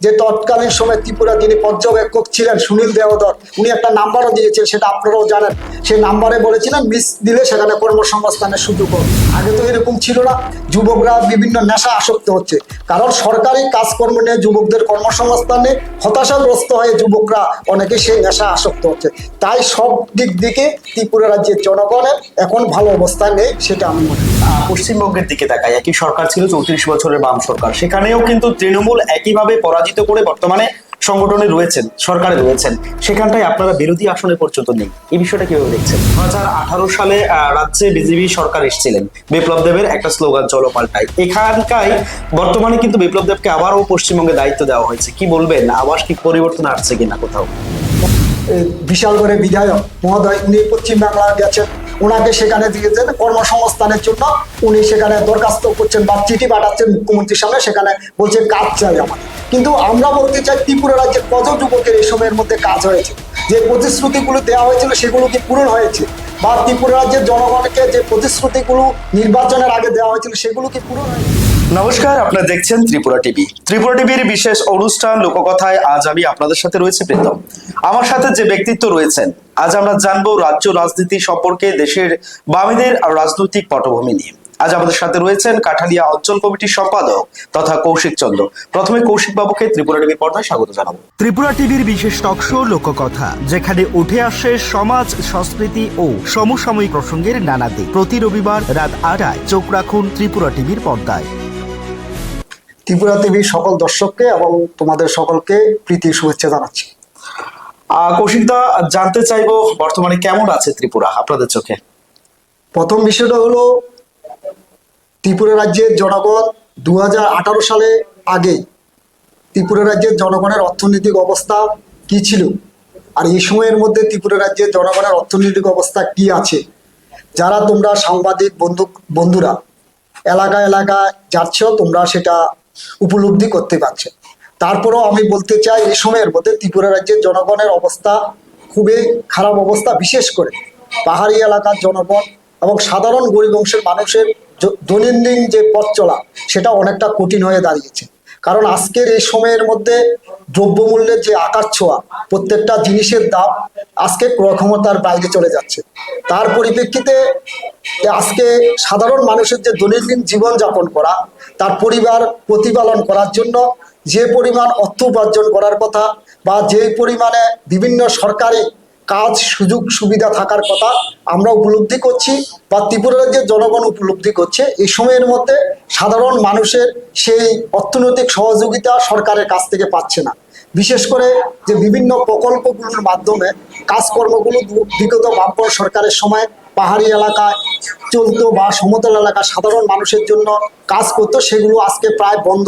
যে তৎকালীন সময় ত্রিপুরা যিনি পর্যবেক্ষক ছিলেন সুনীল দেওধর, উনি একটা নাম্বারও দিয়েছেন, সেটা আপনারাও জানেন। সেই নাম্বারে বলেছিলেন মিস দিলে সেখানে কর্মসংস্থানের সুযোগ হবে। আগে তো এরকম ছিল না। যুবকরা বিভিন্ন নেশা আসক্ত হচ্ছে, কারণ সরকারি কাজকর্ম নিয়ে যুবকদের কর্মসংস্থানে হতাশাগ্রস্ত হয়ে যুবকরা অনেকে সেই নেশা আসক্ত হচ্ছে। তাই সব দিক থেকে ত্রিপুরা রাজ্যের জনগণের এখন ভালো অবস্থায় নেই, সেটা আমি মনে করি। পশ্চিমবঙ্গের দিকে তাকাই, একই সরকার ছিল 34 বছরের বাম সরকার, সেখানেও কিন্তু তৃণমূল একইভাবে পরাজিত করে বর্তমানে সংগঠনে রয়েছেন, সরকারে রয়েছেন, সেখানটায় আপনারা বিরোধী আসনে পর্যন্ত নেই। এই বিষয়টা কিভাবে দেখছেন? 2018 সালে রাজ্যে বিজেপি সরকার এসেছিলেন, বিপ্লব দেবের একটা স্লোগান চলো পাল্টাই, এখানকায় বর্তমানে কিন্তু বিপ্লব দেবকে আবারও পশ্চিমবঙ্গে দায়িত্ব দেওয়া হয়েছে। কি বলবেন, আবার কি পরিবর্তন আসছে কিনা কোথাও? বিশাল করে বিধায়ক মহোদয় উনি পশ্চিমবাংলা গেছেন, ওনাকে সেখানে দিয়েছেন কর্মসংস্থানের জন্য। উনি সেখানে দরখাস্ত করছেন বা চিঠি পাঠাচ্ছেন মুখ্যমন্ত্রীর সামনে, সেখানে বলছেন কাজ চাই আমার। কিন্তু আমরা বলতে চাই ত্রিপুরা রাজ্যের কত যুবকের এই সময়ের মধ্যে কাজ হয়েছে? যে প্রতিশ্রুতিগুলো দেওয়া হয়েছিল সেগুলো কি পূরণ হয়েছে? বা ত্রিপুরা রাজ্যের জনগণকে যে প্রতিশ্রুতিগুলো নির্বাচনের আগে দেওয়া হয়েছিল সেগুলো কি পূরণ হয়েছে? নমস্কার, আপনারা দেখছেন ত্রিপুরা টিভি। ত্রিপুরা টিভির বিশেষ অনুষ্ঠান লোককথায় আজ আমি আপনাদের সাথে রয়েছে প্রীতম। আমার সাথে যে ব্যক্তিত্ব রয়েছেন, আজ আমরা জানবো রাজ্য রাজনীতি সম্পর্কে, দেশের বামীদের রাজনৈতিক পটভূমি নিয়ে। আজ আমাদের সাথে রয়েছেন কাঠালিয়া অঞ্চল কমিটির সম্পাদক তথা কৌশিক চন্দ্র। প্রথমে কৌশিক বাবুকে ত্রিপুরা টিভির পর্দায় স্বাগত জানাবো। ত্রিপুরা টিভির বিশেষ টক শো লোককথা, যেখানে উঠে আসে সমাজ, সংস্কৃতি ও সমসাময়িক প্রসঙ্গের নানা দিক। প্রতি রবিবার রাত 8টায় চোখ রাখুন ত্রিপুরা টিভির পর্দায়। ত্রিপুরা টিভির সকল দর্শককে এবং তোমাদের সকলকে প্রীতি শুভেচ্ছা জানাচ্ছি। কৌশিক দা, জানতে চাইবো বর্তমানে কেমন আছে ত্রিপুরা আপনাদের চোখে? প্রথম বিষয়টা হলো ত্রিপুরা রাজ্যের জনগণ 2018 সালে আগে ত্রিপুরা রাজ্যের জনগণের অর্থনৈতিক অবস্থা কি ছিল, আর এই সময়ের মধ্যে ত্রিপুরা রাজ্যের জনগণের অর্থনৈতিক অবস্থা কি আছে, যারা তোমরা সাংবাদিক বন্ধুরা এলাকা এলাকায় যাচ্ছ, তোমরা সেটা উপলব্ধি করতে পারছো। তারপরেও আমি বলতে চাই এই সময়ের মধ্যে ত্রিপুরা রাজ্যের জনগণের অবস্থা খুবই খারাপ অবস্থা। বিশেষ করে পাহাড়ি এলাকার জনগণ এবং সাধারণ গরিব অংশের মানুষের দৈনন্দিন যে পথ চলা সেটা অনেকটা কঠিন হয়ে দাঁড়িয়েছে। কারণ আজকের এই সময়ের মধ্যে দ্রব্যমূল্যের যে আকার ছোঁয়া, প্রত্যেকটা জিনিসের দাম আজকে ক্রয় ক্ষমতার বাইরে চলে যাচ্ছে। তার পরিপ্রেক্ষিতে আজকে সাধারণ মানুষের যে দৈনন্দিন জীবনযাপন করা, তার পরিবার প্রতিপালন করার জন্য যে পরিমাণ অর্থ উপার্জন করার কথা বা যে পরিমাণে বিভিন্ন সরকারি কাজ সুযোগ সুবিধা থাকার কথা আমরা উপলব্ধি করছি বা ত্রিপুরা রাজ্যের জনগণ উপলব্ধি করছে, এই সময়ের মধ্যে সাধারণ মানুষের সেই অর্থনৈতিক সহযোগিতা সরকারের কাছ থেকে পাচ্ছে না। বিশেষ করে যে বিভিন্ন প্রকল্পগুলোর মাধ্যমে কাজকর্মগুলো বিগত বামপন্থী সরকারের সময় পাহাড়ি এলাকায় চলতো বা সমতল এলাকা সাধারণ মানুষের জন্য কাজ করতো, সেগুলো আজকে প্রায় বন্ধ।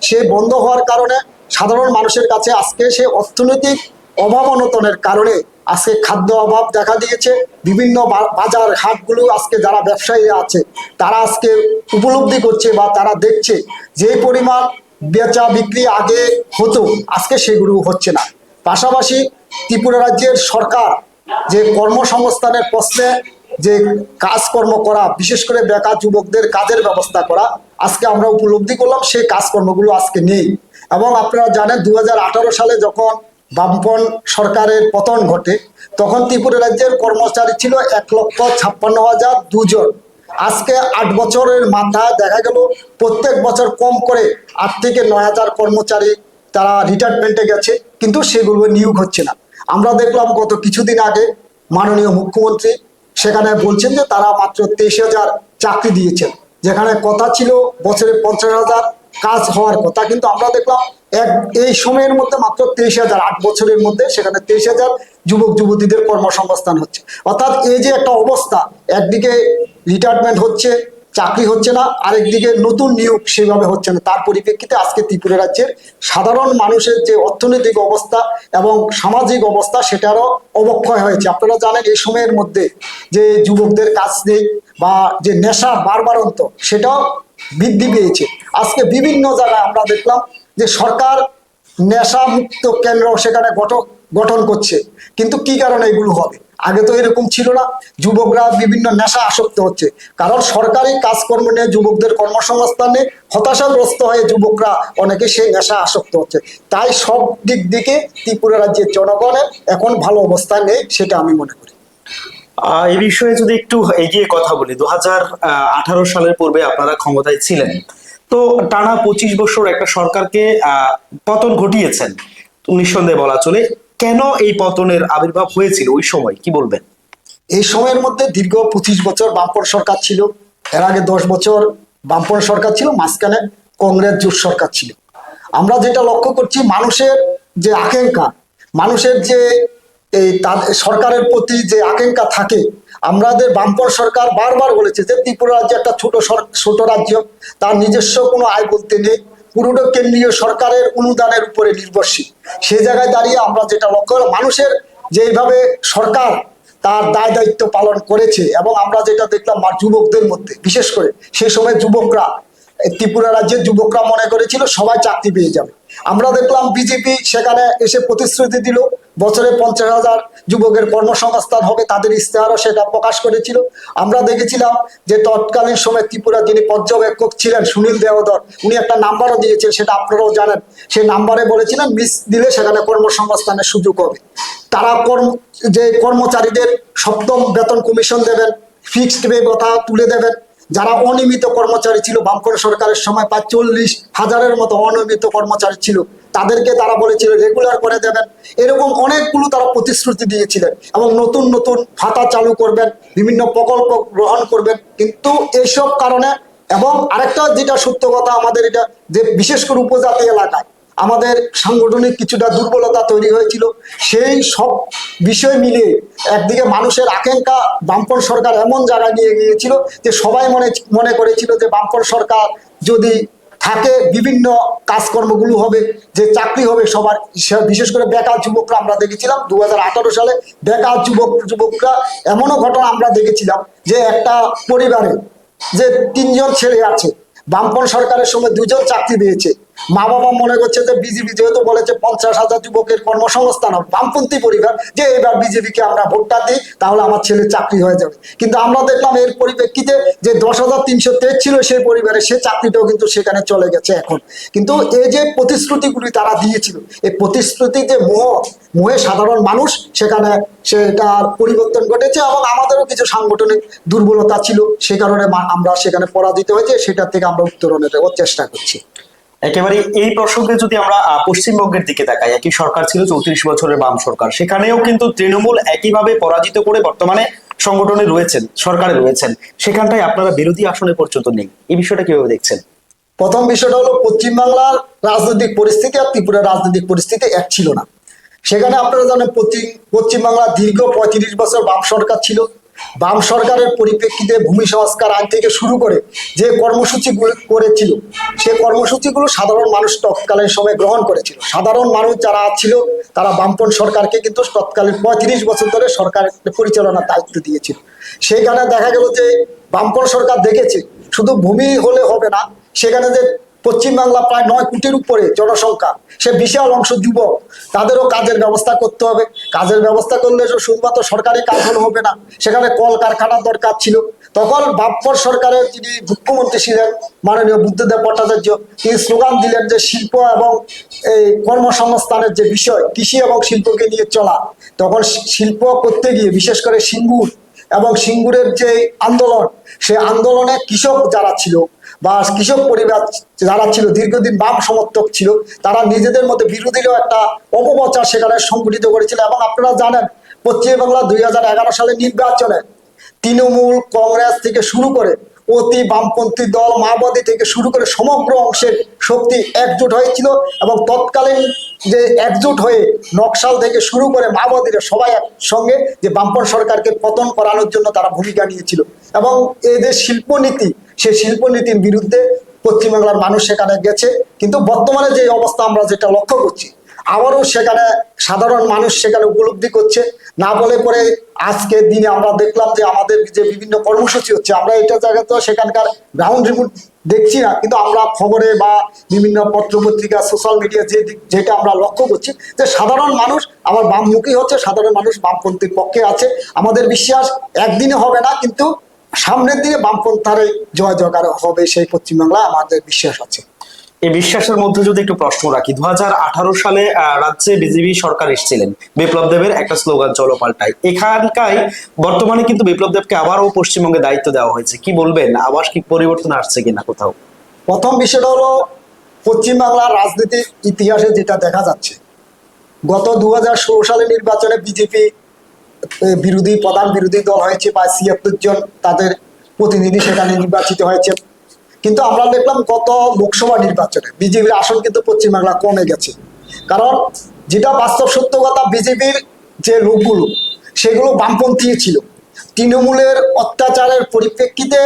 সে বন্ধ হওয়ার কারণে সাধারণ মানুষের কাছে আজকে সে অর্থনৈতিক অভাব অনটনের কারণে আজকে খাদ্য অভাব দেখা দিয়েছে। বিভিন্ন বাজার হাটগুলো আজকে যারা ব্যবসায়ীরা আছে তারা আজকে উপলব্ধি করছে বা তারা দেখছে যে পরিমাণ বেচা বিক্রি আগে হতো আজকে সেগুলো হচ্ছে না। পাশাপাশি ত্রিপুরা রাজ্যের সরকার যে কর্মসংস্থানের প্রশ্নে যে কাজকর্ম করা, বিশেষ করে বেকার যুবকদের কাজের ব্যবস্থা করা, আজকে আমরা উপলব্ধি করলাম সেই কাজকর্মগুলো আজকে নেই। এবং আপনারা জানেন 2018 সালে যখন বামপন সরকারের পতন ঘটে তখন ত্রিপুরা রাজ্যের কর্মচারী ছিল 1,56,200 জন। আজকে 8 বছরের মাথায় দেখা গেল প্রত্যেক বছর কম করে 8 থেকে 9,000 কর্মচারী তারা রিটায়ারমেন্টে গেছে, কিন্তু সেগুলো নিয়োগ হচ্ছে না। আমরা দেখলাম গত কিছুদিন আগে মাননীয় মুখ্যমন্ত্রী সেখানে বলছেন যে তারা মাত্র 23,000 চাকরি দিয়েছেন, যেখানে কথা ছিল বছরে 50,000 কাজ হওয়ার কথা, কিন্তু আমরা দেখলাম এই সময়ের মধ্যে মাত্র 23,000, 8 বছরের মধ্যে সেখানে 23,000 যুবক যুবতীদের কর্মসংস্থান হচ্ছে। অর্থাৎ এই যে একটা অবস্থা, একদিকে রিটায়ারমেন্ট হচ্ছে, চাকরি হচ্ছে না, আরেকদিকে নতুন নিয়োগ সেভাবে হচ্ছে না। তার পরিপ্রেক্ষিতে আজকে ত্রিপুরা রাজ্যের সাধারণ মানুষের যে অর্থনৈতিক অবস্থা এবং সামাজিক অবস্থা সেটারও অবক্ষয় হয়েছে। আপনারা জানেন এই সময়ের মধ্যে যে যুবকদের কাজ নেই বা যে নেশা বারবারন্ত সেটাও বৃদ্ধি পেয়েছে। আজকে বিভিন্ন জায়গায় আমরা দেখলাম যে সরকার নেশা মুক্ত কেন্দ্র সেখানে গঠন করছে, কিন্তু কি কারণে এগুলো হবে? আগে তো এরকম ছিল না। যুবকরা বিভিন্ন নেশা আসক্ত হচ্ছে, কারণ সরকারি কাজকর্ম নিয়ে যুবকদের কর্মসংস্থান নিয়ে হতাশাগ্রস্ত হয়ে যুবকরা অনেকে সেই নেশা আসক্ত হচ্ছে। তাই সব দিক থেকে ত্রিপুরা রাজ্যের জনগণের এখন ভালো অবস্থায় নেই, সেটা আমি মনে করি। এই বিষয়ে যদি একটু এগিয়ে কথা বলি, 2018 সালের পূর্বে আপনারা ক্ষমতায় ছিলেন, তো টানা 25 বছর একটা সরকারকে পতন ঘটিয়েছেন নিঃসন্দেহে বলা চলে। কেন এই পতনের আবির্ভাব হয়েছিল ওই সময়, কি বলবেন? এই সময়ের মধ্যে দীর্ঘ 25 বছর বামপন্থী সরকার ছিল, এর আগে 10 বছর বামপন্থী সরকার ছিল, মাঝখানে কংগ্রেস জোট সরকার ছিল। আমরা যেটা লক্ষ্য করছি, মানুষের যে আকাঙ্ক্ষা, মানুষের যে এই সরকারের প্রতি যে আকাঙ্ক্ষা থাকে, আমাদের বামপন্থী সরকার বারবার বলেছে যে ত্রিপুরা রাজ্য একটা ছোট রাজ্য, তার নিজস্ব কোনো আয় বলতে নেই, পুরোটা কেন্দ্রীয় সরকারের অনুদানের উপরে নির্ভরশীল। সেই জায়গায় দাঁড়িয়ে আমরা যেটা লক্ষ্য করলাম, মানুষের যেভাবে সরকার তার দায় দায়িত্ব পালন করেছে, এবং আমরা যেটা দেখলাম যুবকদের মধ্যে বিশেষ করে সেই সময় যুবকরা, ত্রিপুরা রাজ্যের যুবকরা মনে করেছিল সবাই চাকরি পেয়ে যাবে। আমরা দেখলাম বিজেপি সেখানে এসে প্রতিশ্রুতি দিল বছরে 50,000 যুবকের কর্মসংস্থান হবে, তাদের ইশতেহারও সেটা প্রকাশ করেছিল। আমরা দেখেছিলাম যে তৎকালীন সময় ত্রিপুরা যিনি পর্যবেক্ষক ছিলেন সুনীল দেওধর, উনি একটা নাম্বারও দিয়েছেন, সেটা আপনারাও জানেন। সেই নাম্বারে বলেছিলেন মিস দিলে সেখানে কর্মসংস্থানের সুযোগ হবে। তারা যে কর্মচারীদের 7ম বেতন কমিশন দেবেন, ফিক্সড পে কথা তুলে দেবেন। যারা অনিয়মিত কর্মচারী ছিল বামপন্থী সরকারের সময় প্রায় 40,000-এর মতো অনিয়মিত কর্মচারী ছিল, তাদেরকে তারা বলেছিল রেগুলার করে দেবেন। এরকম অনেকগুলো তারা প্রতিশ্রুতি দিয়েছিলেন, এবং নতুন নতুন ভাতা চালু করবেন, বিভিন্ন প্রকল্প গ্রহণ করবেন। কিন্তু এইসব কারণে, এবং আরেকটা যেটা সত্য কথা, আমাদের এটা যে বিশেষ করে উপজাতি এলাকায় আমাদের সাংগঠনিক কিছুটা দুর্বলতা তৈরি হয়েছিল। সেই সব বিষয় মিলিয়ে একদিকে মানুষের আকাঙ্ক্ষা বামপন্থী সরকার এমন জায়গায় নিয়ে গিয়েছিল যে সবাই মনে করেছিল যে বামপন্থী সরকার যদি থাকে বিভিন্ন কাজকর্মগুলো হবে, যে চাকরি হবে সবার। বিশেষ করে বেকার যুবকরা আমরা দেখেছিলাম 2018 সালে বেকার যুবকরা এমনও ঘটনা আমরা দেখেছিলাম যে একটা পরিবারে যে 3 জন ছেলে আছে, বামপন্থী সরকারের সময় 2 জন চাকরি পেয়েছে। মা বাবা মনে করছে যে বিজেপি যেহেতু বলেছে 50,000 যুবকের কর্মসংস্থান হবে, বামপন্থী পরিবার যে এবার বিজেপিকে আমরা ভোটটা দিই তাহলে আমার ছেলের চাকরি হয়ে যাবে। কিন্তু আমরা দেখলাম এর পরিপ্রেক্ষিতে যে 10,323 ছিল সেই পরিবারে, সে চাকরিটাও কিন্তু সেখানে চলে গেছে এখন। কিন্তু এই যে প্রতিশ্রুতিগুলি তারা দিয়েছিল, এই প্রতিশ্রুতি যে মোহে সাধারণ মানুষ সেখানে সেটার পরিবর্তন ঘটেছে, এবং আমাদেরও কিছু সাংগঠনিক দুর্বলতা ছিল, সে কারণে আমরা সেখানে পরাজিত হয়েছে। সেটা থেকে আমরা উত্তরণের চেষ্টা করছি। একেবারে এই প্রসঙ্গে যদি আমরা পশ্চিমবঙ্গের দিকে তাকাই, একই সরকার ছিল 34 বছরের বাম সরকার, সেখানেও কিন্তু তৃণমূল একইভাবে পরাজিত করে বর্তমানে সংগঠনে রয়েছেন, সরকারে রয়েছেন। সেখানটায় আপনারা বিরোধী আসনে পর্যন্ত নেই, এই বিষয়টা কিভাবে দেখছেন? প্রথম বিষয়টা হলো পশ্চিমবাংলার রাজনৈতিক পরিস্থিতি আর ত্রিপুরার রাজনৈতিক পরিস্থিতি এক ছিল না। সেখানে আপনারা জানেন পশ্চিমবাংলা দীর্ঘ 35 বছর বাম সরকার ছিল। বাম সরকারের পরিপ্রেক্ষিতে ভূমি সংস্কার আইন থেকে শুরু করে যে কর্মসূচিগুলো করেছিল, সে কর্মসূচিগুলো সাধারণ মানুষ তৎকালীন সময় গ্রহণ করেছিল। সাধারণ মানুষ যারা ছিল তারা বামপন্থী সরকারকে কিন্তু তৎকালীন 35 বছর ধরে সরকার পরিচালনার দায়িত্ব দিয়েছিল। সেইখানে দেখা গেল যে বামপন্থী সরকার দেখেছে শুধু ভূমি হলে হবে না, সেখানে যে পশ্চিমবাংলা প্রায় 9 কোটির উপরে জনসংখ্যা, সে বিশাল অংশ যুবক, তাদেরও কাজের ব্যবস্থা করতে হবে। কাজের ব্যবস্থা করলে শুধুমাত্র সরকারি কাজ হলে হবে না, সেখানে কলকারখানার দরকার ছিল। তখন বামপন্থী সরকারের যিনি মুখ্যমন্ত্রী ছিলেন মাননীয় বুদ্ধদেব ভট্টাচার্য, তিনি স্লোগান দিলেন যে শিল্প এবং এই কর্মসংস্থানের যে বিষয়, কৃষি এবং শিল্পকে নিয়ে চলা। তখন শিল্প করতে গিয়ে বিশেষ করে সিঙ্গুর এবং সিঙ্গুরের যে আন্দোলন, সে আন্দোলনে কৃষক যারা ছিল বা কৃষক পরিবার যারা ছিল, দীর্ঘদিন বাম সমর্থক ছিল, তারা নিজেদের মধ্যে বিরোধীরও একটা অপপ্রচার সেখানে সংগঠিত করেছিল। এবং আপনারা জানেন পশ্চিমবাংলা 2011 সালে নির্বাচনে তৃণমূল, কংগ্রেস থেকে শুরু করে অতি বামপন্থী দল, মাওবাদী থেকে শুরু করে সমগ্র অংশের শক্তি একজোট হয়েছিল, এবং তৎকালীন যে একজোট হয়ে নকশাল থেকে শুরু করে মাওবাদীরা সবাই একসঙ্গে যে বামপন্থী সরকারকে পতন করানোর জন্য তারা ভূমিকা নিয়েছিল। এবং এই যে শিল্পনীতি, সেই শিল্পনীতির বিরুদ্ধে পশ্চিমবাংলার মানুষ সেখানে গেছে। কিন্তু বর্তমানে যে অবস্থা আমরা যেটা লক্ষ্য করছি, আবারও সেখানে সাধারণ মানুষ সেখানে উপলব্ধি করছে না বলে পরে আজকের দিনে আমরা দেখলাম যে আমাদের যে বিভিন্ন কর্মসূচি হচ্ছে, আমরা এটা জায়গায় তো সেখানকার গ্রাউন্ড রিপোর্ট দেখছি না, কিন্তু আমরা খবরে বা বিভিন্ন পত্রপত্রিকা সোশ্যাল মিডিয়া যেটা আমরা লক্ষ্য করছি যে সাধারণ মানুষ আবার বামমুখী হচ্ছে, সাধারণ মানুষ বামপন্থীর পক্ষে আছে। আমাদের বিশ্বাস একদিনে হবে না, কিন্তু সামনের দিকে বামপন্থার জয় জয়কার হবে সেই পশ্চিমবাংলায় আমাদের বিশ্বাস আছে। এই বিশ্বাসের মধ্যে যদি একটু প্রশ্ন রাখি, 2018 সালে রাজ্যে বিজেপি সরকার এসেছিলেন, বিপ্লব দেবের একটা স্লোগান চলো পাল্টাই, এখানকায় বর্তমানে কিন্তু বিপ্লব দেবকে আবারও পশ্চিমবঙ্গে দায়িত্ব দেওয়া হয়েছে, কি বলবেন, আবার কি পরিবর্তন আসছে কিনা কোথাও? প্রথম বিষয়টা হলো পশ্চিমবাংলার রাজনীতির ইতিহাসে যেটা দেখা যাচ্ছে, গত 2016 সালে নির্বাচনে বিজেপি প্রধান বিরোধী দল হয়েছে, প্রায় ৭৬ জন তাদের প্রতিনিধি সেখানে নির্বাচিত হয়েছে। কিন্তু আমরা দেখলাম গত লোকসভা নির্বাচনে বিজেপির আসন কিন্তু পশ্চিমবাংলা কমে গেছে। কারণ যেটা বাস্তব সত্য কথা, বিজেপির যে লোকগুলো সেগুলো বামপন্থী ছিল। তৃণমূলের অত্যাচারের পরিপ্রেক্ষিতে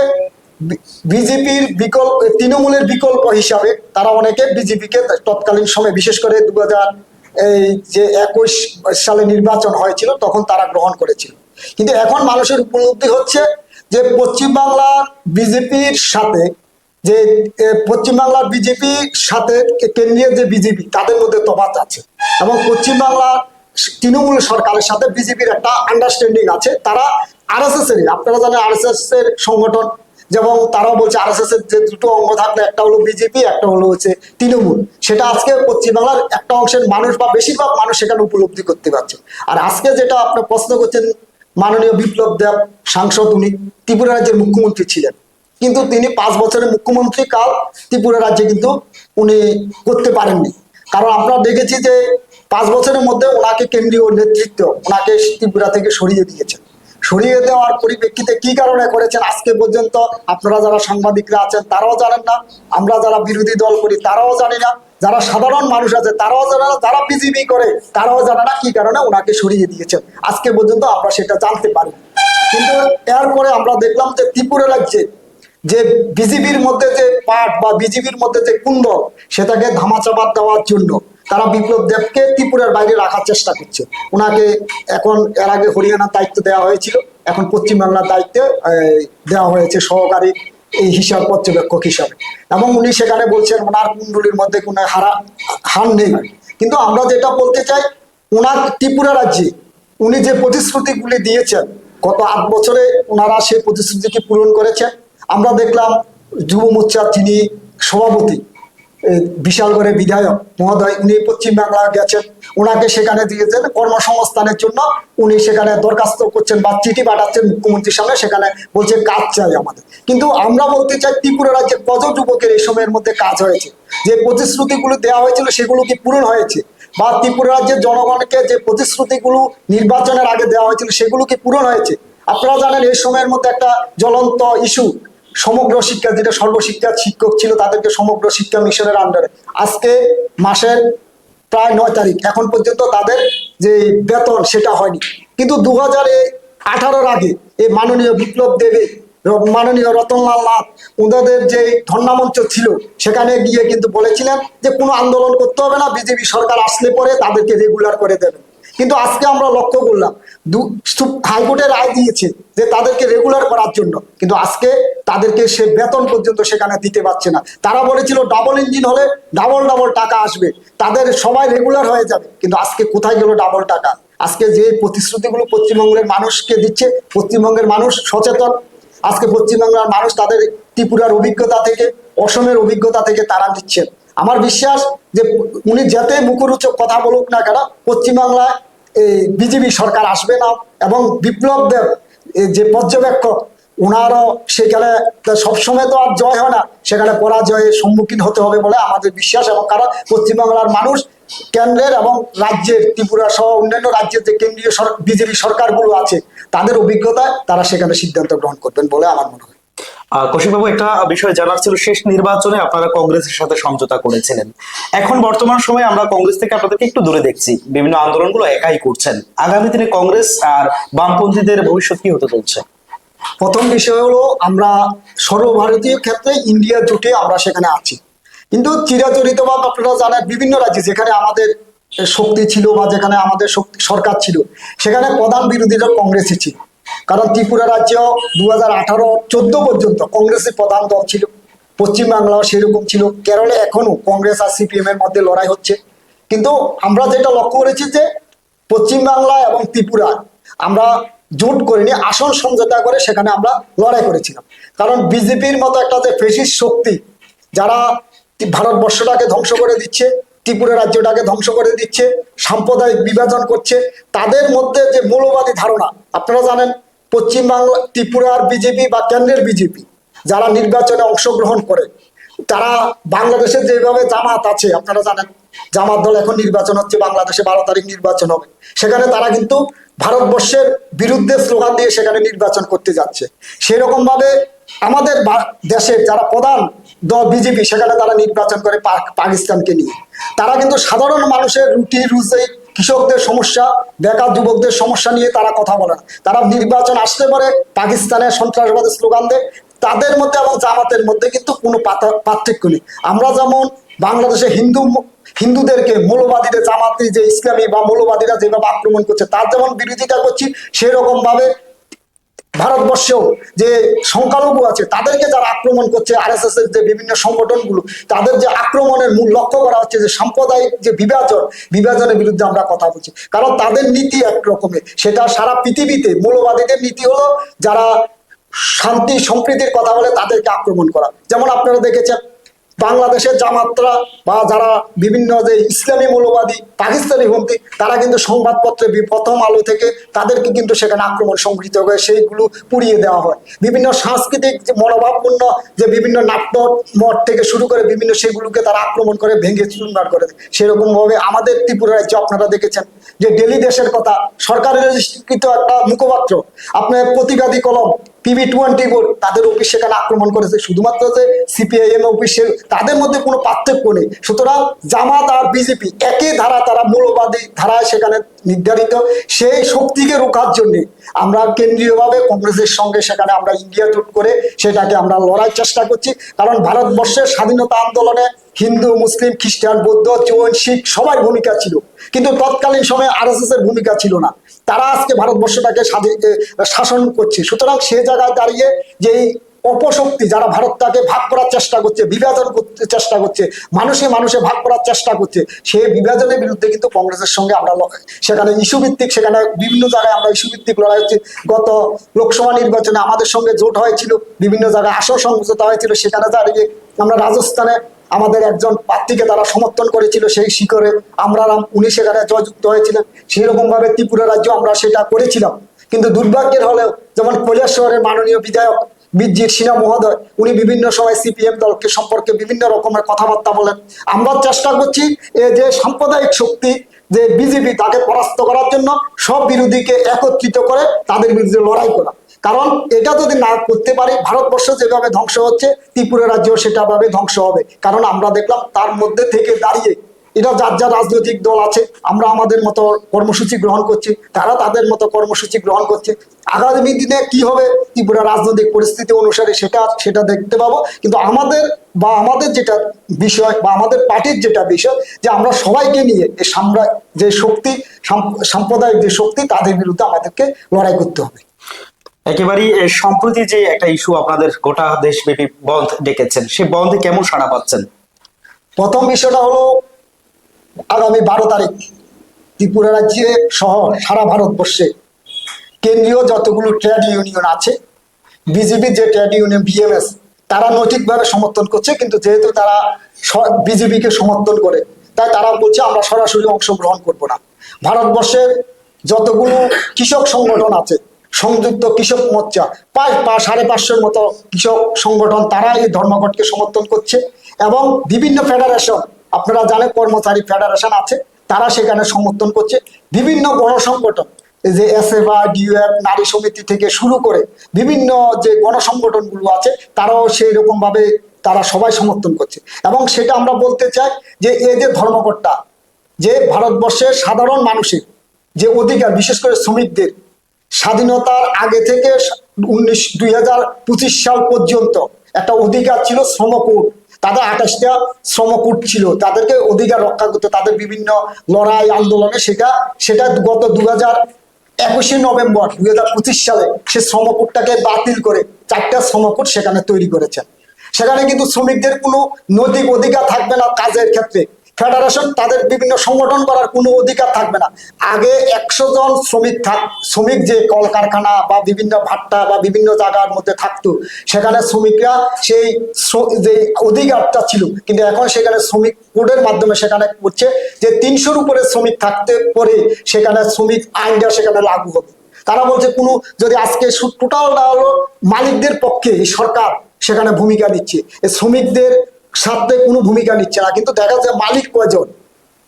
তৃণমূলের বিকল্প হিসাবে তারা অনেকে বিজেপিকে তৎকালীন সময়ে, বিশেষ করে 2021 সালে নির্বাচন হয়েছিল তখন তারা গ্রহণ করেছিল। কিন্তু এখন মানুষের উপলব্ধি হচ্ছে যে পশ্চিমবাংলার বিজেপির সাথে কেন্দ্রীয় যে বিজেপি তাদের মধ্যে তফাৎ আছে, এবং পশ্চিমবাংলার তৃণমূল সরকারের সাথে বিজেপির একটা আন্ডারস্ট্যান্ডিং আছে। তারা আরএসএস এর, আপনারা জানেন আরএসএস এর সংগঠন, যেমন তারাও বলছে আরএসএস এর যে দুটো অঙ্গ থাকলে একটা হলো বিজেপি, একটা হলো হচ্ছে তৃণমূল, সেটা আজকে পশ্চিমবাংলার একটা অংশের মানুষ বা বেশিরভাগ মানুষ সেখানে উপলব্ধি করতে পারছে। আর আজকে যেটা আপনি প্রশ্ন করছেন, মাননীয় বিপ্লব দেব সাংসদ, উনি ত্রিপুরা রাজ্যের মুখ্যমন্ত্রী ছিলেন, কিন্তু তিনি 5 বছরের মুখ্যমন্ত্রী কাল ত্রিপুরা রাজ্যে কিন্তু উনি করতে পারেননি। কারণ আমরা দেখেছি যে 5 বছরের মধ্যে ওনাকে কেন্দ্রীয় নেতৃত্ব ওনাকে ত্রিপুরা থেকে সরিয়ে দিয়েছেন। সরিয়ে দেওয়ার পরিপ্রেক্ষিতে কি কারণে করেছেন আজকে পর্যন্ত আপনারা যারা সাংবাদিকরা আছেন তারাও জানেন না, আমরা যারা বিরোধী দল করি তারাও জানি না, যারা সাধারণ মানুষ আছে তারাও জানে না, যারা বিজেপি করে তারাও জানে না কি কারণে ওনাকে সরিয়ে দিয়েছেন। আজকে পর্যন্ত আমরা সেটা জানতে পারি। কিন্তু এরপরে আমরা দেখলাম যে ত্রিপুরা রাজ্যে যে বিজেপির মধ্যে যে পাট বা বিজেপির মধ্যে যে কুন্দল, সেটাকে ধামাচাপা দেওয়ার জন্য তারা বিপ্লব দেবকে ত্রিপুরার বাইরে রাখার চেষ্টা করছে। ওনাকে এখন, এর আগে হরিয়ানার দায়িত্ব দেওয়া হয়েছিল, এখন পশ্চিমবাংলার দায়িত্বে দেওয়া হয়েছে সহকারী এই হিসাব পর্যবেক্ষক হিসাবে, এবং উনি সেখানে বলছেন ওনার কুণ্ডলীর মধ্যে কোনো হার নেই। কিন্তু আমরা যেটা বলতে চাই, ওনার ত্রিপুরা রাজ্যে উনি যে প্রতিশ্রুতিগুলি দিয়েছেন গত 8 বছরে ওনারা সেই প্রতিশ্রুতিকে পূরণ করেছেন। আমরা দেখলাম যুব মোর্চার যিনি সভাপতি বিশালগড়ের বিধায়ক মহোদয়, উনি পশ্চিমবাংলা গেছেন, ওনাকে সেখানে দিয়েছেন কর্মসংস্থানের জন্য। উনি সেখানে দরখাস্ত করছেন বা চিঠি পাঠাচ্ছেন মুখ্যমন্ত্রীর সামনে, সেখানে বলছে কাজ চাই আমাদের। কিন্তু আমরা বলতে চাই ত্রিপুরা রাজ্যে কজন যুবকের এই সময়ের মধ্যে কাজ হয়েছে? যে প্রতিশ্রুতিগুলো দেওয়া হয়েছিল সেগুলো কি পূরণ হয়েছে? বা ত্রিপুরা রাজ্যের জনগণকে যে প্রতিশ্রুতিগুলো নির্বাচনের আগে দেওয়া হয়েছিল সেগুলো কি পূরণ হয়েছে? আপনারা জানেন এই সময়ের মধ্যে একটা জ্বলন্ত ইস্যু সমগ্র শিক্ষা, যেটা সর্বশিক্ষা শিক্ষক ছিল তাদেরকে সমগ্র শিক্ষা মিশনের আন্ডারে আজকে মাসের প্রায় 9 তারিখ এখন পর্যন্ত তাদের যে বেতন সেটা হয়নি। কিন্তু 2018-এর আগে এই মাননীয় বিপ্লব দেবে, মাননীয় রতনলাল নাথ, ওনাদের যে ধর্ণামঞ্চ ছিল সেখানে গিয়ে কিন্তু বলেছিলেন যে কোনো আন্দোলন করতে হবে না, বিজেপি সরকার আসলে পরে তাদেরকে রেগুলার করে দেবেন। কিন্তু আজকে আমরা লক্ষ্য করলাম হাইকোর্টের রায় দিয়েছে যে তাদেরকে রেগুলার করার জন্য, কিন্তু আজকে তাদেরকে সে বেতন পর্যন্ত সেখানে দিতে পারছে না। তারা বলেছিল ডাবল ইঞ্জিন হলে ডাবল টাকা আসবে, তাদের সবাই রেগুলার হয়ে যাবে, কিন্তু আজকে কোথায় গেল ডাবল টাকা? আজকে যে প্রতিশ্রুতিগুলো পশ্চিমবঙ্গের মানুষকে দিচ্ছে, পশ্চিমবঙ্গের মানুষ সচেতন। আজকে পশ্চিমবাংলার মানুষ তাদের ত্রিপুরার অভিজ্ঞতা থেকে, অসমের অভিজ্ঞতা থেকে তারা দিচ্ছেন। আমার বিশ্বাস যে উনি যাতে মুখরোচক কথা বলুক না কেন, পশ্চিমবাংলায় বিজেপি সরকার আসবে না, এবং বিপ্লব দেব যে পর্যবেক্ষক ওনারও সেখানে সবসময় তো আর জয় হয় না, সেখানে পরাজয়ের সম্মুখীন হতে হবে বলে আমাদের বিশ্বাস। এবং কারণ পশ্চিমবাংলার মানুষ কেন্দ্রের এবং রাজ্যের, ত্রিপুরা সহ অন্যান্য রাজ্যের যে কেন্দ্রীয় বিজেপি সরকারগুলো আছে তাদের অভিজ্ঞতায় তারা সেখানে সিদ্ধান্ত গ্রহণ করবেন বলে আমার মনে হয়। কৌশিকবাবু, একটা বিষয় জানার ছিল, শেষ নির্বাচনে আপনারা কংগ্রেসের সাথে সমঝোতা করেছিলেন, এখন বর্তমান সময়ে আমরা কংগ্রেস থেকে আপনাদেরকে একটু দূরে দেখছি, বিভিন্ন আন্দোলনগুলো একাই করছেন, আগামী দিনে কংগ্রেস আর বামপন্থীদের ভবিষ্যৎ কি হতে চলছে? প্রথম বিষয় হলো আমরা সর্বভারতীয় ক্ষেত্রে ইন্ডিয়া জোটে আমরা সেখানে আছি, কিন্তু চিরাচরিত বা আপনারা জানেন বিভিন্ন রাজ্যে যেখানে আমাদের শক্তি ছিল বা যেখানে আমাদের সরকার ছিল সেখানে প্রধান বিরোধীরা কংগ্রেসই ছিল। কারণ ত্রিপুরা রাজ্য 2018-14 পর্যন্ত কংগ্রেসের প্রধান দল ছিল। পশ্চিমবাংলাও সেরকম ছিল, কেরলে এখনো কংগ্রেস আর সিপিএম এর মধ্যে লড়াই হচ্ছে। কিন্তু আমরা যেটা লক্ষ্য করেছি যে পশ্চিমবাংলা এবং ত্রিপুরা আমরা জোট করিনি, আসন সমঝোতা করে সেখানে আমরা লড়াই করেছিলাম। কারণ বিজেপির মতো একটা যে ফেসিস্ট শক্তি যারা ভারতবর্ষটাকে ধ্বংস করে দিচ্ছে, ত্রিপুরা রাজ্যটাকে ধ্বংস করে দিচ্ছে, সাম্প্রদায়িক বিভাজন করছে, তাদের মধ্যে যে মৌলবাদী ধারণা, আপনারা জানেন পশ্চিমবাংলা ত্রিপুরার বিজেপি বা কেন্দ্রের বিজেপি যারা নির্বাচনে অংশগ্রহণ করে, তারা বাংলাদেশে যেভাবে জামাত আছে, আপনারা জানেন জামাত দল এখন নির্বাচন হচ্ছে, বাংলাদেশে 12 তারিখ নির্বাচন হবে, সেখানে তারা কিন্তু ভারতবর্ষের বিরুদ্ধে স্লোগান দিয়ে সেখানে নির্বাচন করতে যাচ্ছে। সেরকম ভাবে আমাদের দেশের যারা প্রধান দল বিজেপি, সেখানে তারা নির্বাচন করে পাকিস্তানকে নিয়ে। তারা কিন্তু সাধারণ মানুষের রুটি রুজি, কৃষকদের সমস্যা, বেকার যুবকদের সমস্যা নিয়ে তারা কথা বলে না। তারা নির্বাচন আসতে পারে পাকিস্তানের সন্ত্রাসবাদের স্লোগান দেয়। তাদের মধ্যে এবং জামাতের মধ্যে কিন্তু কোনো পার্থক্য নেই। আমরা যেমন বাংলাদেশে হিন্দুদেরকে মৌলবাদীদের, জামাতি যে ইসলামী বা মৌলবাদীরা যেভাবে আক্রমণ করছে তার যেমন বিরোধিতা করছি, সেরকম ভাবে ভারতবর্ষেও যে সংখ্যালঘু আছে তাদেরকে যারা আক্রমণ করছে, আরএসএস এর যে বিভিন্ন সংগঠনগুলো, তাদের যে আক্রমণের মূল লক্ষ্য করা হচ্ছে যে সাম্প্রদায়িক যে বিভাজনের বিরুদ্ধে আমরা কথা বলছি। কারণ তাদের নীতি একরকমের, সেটা সারা পৃথিবীতে মৌলবাদীদের নীতি হলো যারা শান্তি সম্প্রীতির কথা বলে তাদেরকে আক্রমণ করা। যেমন আপনারা দেখেছেন বাংলাদেশের জামাতরা বা যারা বিভিন্ন যে ইসলামী মৌলবাদী পাকিস্তানি হুমকি, তারা কিন্তু সংবাদপত্রে প্রথম আলো থেকে তাদেরকে কিন্তু সেখানে আক্রমণ সংঘটিত হয়ে সেইগুলো পুড়িয়ে দেওয়া হয়। বিভিন্ন সাংস্কৃতিক যে মনোভাবপূর্ণ যে বিভিন্ন নাট্য মঠ থেকে শুরু করে বিভিন্ন সেগুলোকে তারা আক্রমণ করে ভেঙে চুরমার করে দেয়। সেরকম ভাবে আমাদের ত্রিপুরা রাজ্যে আপনারা দেখেছেন যে ডেলি দেশের কথা সরকারের রেজিস্ট্রিকৃত একটা মুখপাত্র আপনার প্রতিবাদী কলম PB24 তাদের অফিস সেখানে আক্রমণ করেছে, শুধুমাত্র যে সিপিআইএম অফিসে, তাদের মধ্যে কোনো পার্থক্য নেই। সুতরাং জামাত আর বিজেপি একই ধারা, তারা মৌলবাদী ধারায় সেখানে নির্ধারিত। সেই শক্তিকে রোখার জন্য আমরা কেন্দ্রীয়ভাবে কংগ্রেসের সঙ্গে সেখানে আমরা ইন্ডিয়া জোট করে সেটাকে আমরা লড়াই চেষ্টা করছি। কারণ ভারতবর্ষের স্বাধীনতা আন্দোলনে হিন্দু, মুসলিম, খ্রিস্টান, বৌদ্ধ, জৈন, শিখ সবার ভূমিকা ছিল, কিন্তু তৎকালীন সময়ে আরএসএস এর ভূমিকা ছিল না। তারা আজকে ভারতবর্ষটাকে শাসন করছে। সুতরাং সে জায়গায় দাঁড়িয়ে যে অপশক্তি যারা ভারতটাকে ভাগ করার চেষ্টা করছে, বিভাজন করতে চেষ্টা করছে, মানুষে ভাগ করার চেষ্টা করছে, সেই বিভাজনের বিরুদ্ধে কিন্তু কংগ্রেসের সঙ্গে আমরা সেখানে ইস্যুভিত্তিক, সেখানে বিভিন্ন জায়গায় আমরা ইস্যুভিত্তিক লড়াই হচ্ছে। গত লোকসভা নির্বাচনে আমাদের সঙ্গে জোট হয়েছিল, বিভিন্ন জায়গায় আসন সমঝোতা হয়েছিল, সেখানে দাঁড়িয়ে আমরা রাজস্থানে আমাদের একজন প্রার্থীকে তারা সমর্থন করেছিল, সেই শিখরে আমরা উনি সেখানে জয়যুক্ত হয়েছিলেন। সেরকম ভাবে ত্রিপুরা রাজ্য আমরা সেটা করেছিলাম। কিন্তু দুর্ভাগ্যের হলেও যেমন কৈলাসহরের মাননীয় বিধায়ক বিরজিৎ সিনহা মহোদয়, উনি বিভিন্ন সময় সিপিএম দলকে সম্পর্কে বিভিন্ন রকমের কথাবার্তা বলেন। আমরা চেষ্টা করছি এই যে সাম্প্রদায়িক শক্তি যে বিজেপি, তাকে পরাস্ত করার জন্য সব বিরোধীকে একত্রিত করে তাদের বিরুদ্ধে লড়াই করা। কারণ এটা যদি না করতে পারি, ভারতবর্ষ যেভাবে ধ্বংস হচ্ছে ত্রিপুরা রাজ্য সেটা ভাবে ধ্বংস হবে। কারণ আমরা দেখলাম তার মধ্যে থেকে দাঁড়িয়ে এটা যার যার রাজনৈতিক দল আছে, আমরা আমাদের মতো কর্মসূচি গ্রহণ করছি, তারা তাদের মতো কর্মসূচি গ্রহণ করছে। আগামী দিনে কি হবে ত্রিপুরা রাজনৈতিক পরিস্থিতি অনুসারে সেটা দেখতে পাবো। কিন্তু আমাদের যেটা বিষয় বা আমাদের পার্টির যেটা বিষয়, যে আমরা সবাইকে নিয়ে এই যে শক্তি, সাম্প্রদায়িক যে শক্তি, তাদের বিরুদ্ধে আমাদেরকে লড়াই করতে হবে। একেবারেই সম্প্রতি যে একটা ইস্যু আপনাদের গোটা দেশব্যাপী বন্ধ ডেকেছেন, সেই বন্ধে কেমন সাড়া পাচ্ছেন? প্রথম বিষয়টা হলো আগামী 12 তারিখ ত্রিপুরা রাজ্যে সহ সারা ভারতবর্ষে কেন্দ্রীয় যতগুলো ট্রেড ইউনিয়ন আছে, বিজেপির যে ট্রেড ইউনিয়ন BMS, তারা নৈতিকভাবে সমর্থন করছে। কিন্তু যেহেতু তারা বিজেপিকে সমর্থন করে, তাই তারা বলছে আমরা সরাসরি অংশগ্রহণ করব না। ভারতবর্ষের যতগুলো কৃষক সংগঠন আছে, সংযুক্ত কৃষক মোর্চা, 550-এর মতো কৃষক সংগঠন, তারা এই ধর্মঘটকে সমর্থন করছে। এবং বিভিন্ন ফেডারেশন, আপনারা জানেন কর্মচারী ফেডারেশন আছে, তারা সেখানে সমর্থন করছে। বিভিন্ন গণসংগঠন, এই যে SFI, DUF, নারী সমিতি থেকে শুরু করে বিভিন্ন যে গণসংগঠনগুলো আছে, তারাও সেই রকম ভাবে তারা সবাই সমর্থন করছে। এবং সেটা আমরা বলতে চাই যে এই যে ধর্মঘটটা, যে ভারতবর্ষের সাধারণ মানুষের যে অধিকার, বিশেষ করে শ্রমিকদের, স্বাধীনতার আগে থেকে 2025 সাল পর্যন্ত একটা অধিকার ছিল শ্রমকোড। তাদের 28টা শ্রমকোড ছিল, তাদেরকে অধিকার রক্ষা করতে তাদের বিভিন্ন লড়াই আন্দোলনে সেটা গত 21শে নভেম্বর 2025 সালে সে শ্রমকোডটাকে বাতিল করে 4টা শ্রমকোড সেখানে তৈরি করেছেন। সেখানে কিন্তু শ্রমিকদের কোনো নৈতিক অধিকার থাকবে না কাজের ক্ষেত্রে। ফেডারেশন তাদের বিভিন্ন সংগঠন করার কোনো অধিকার থাকবে না। আগে 100 জন শ্রমিক যে কলকারখানা বা বিভিন্ন ভাট্টা বা বিভিন্ন জায়গার মধ্যে থাকতো, সেখানে শ্রমিকরা সেই যে অধিকারটা ছিল, কিন্তু এখন সেখানে শ্রমিক কোডের মাধ্যমে সেখানে করছে যে 300-র উপরে শ্রমিক থাকতে পরে সেখানে শ্রমিক আইনটা সেখানে লাগু হবে। তারা বলছে কোনো যদি আজকে টোটালটা হলো মালিকদের পক্ষে এই সরকার সেখানে ভূমিকা নিচ্ছে, এই শ্রমিকদের সাথে কোনো ভূমিকা নিচ্ছে না। কিন্তু দেখা যায় মালিক কয়জন,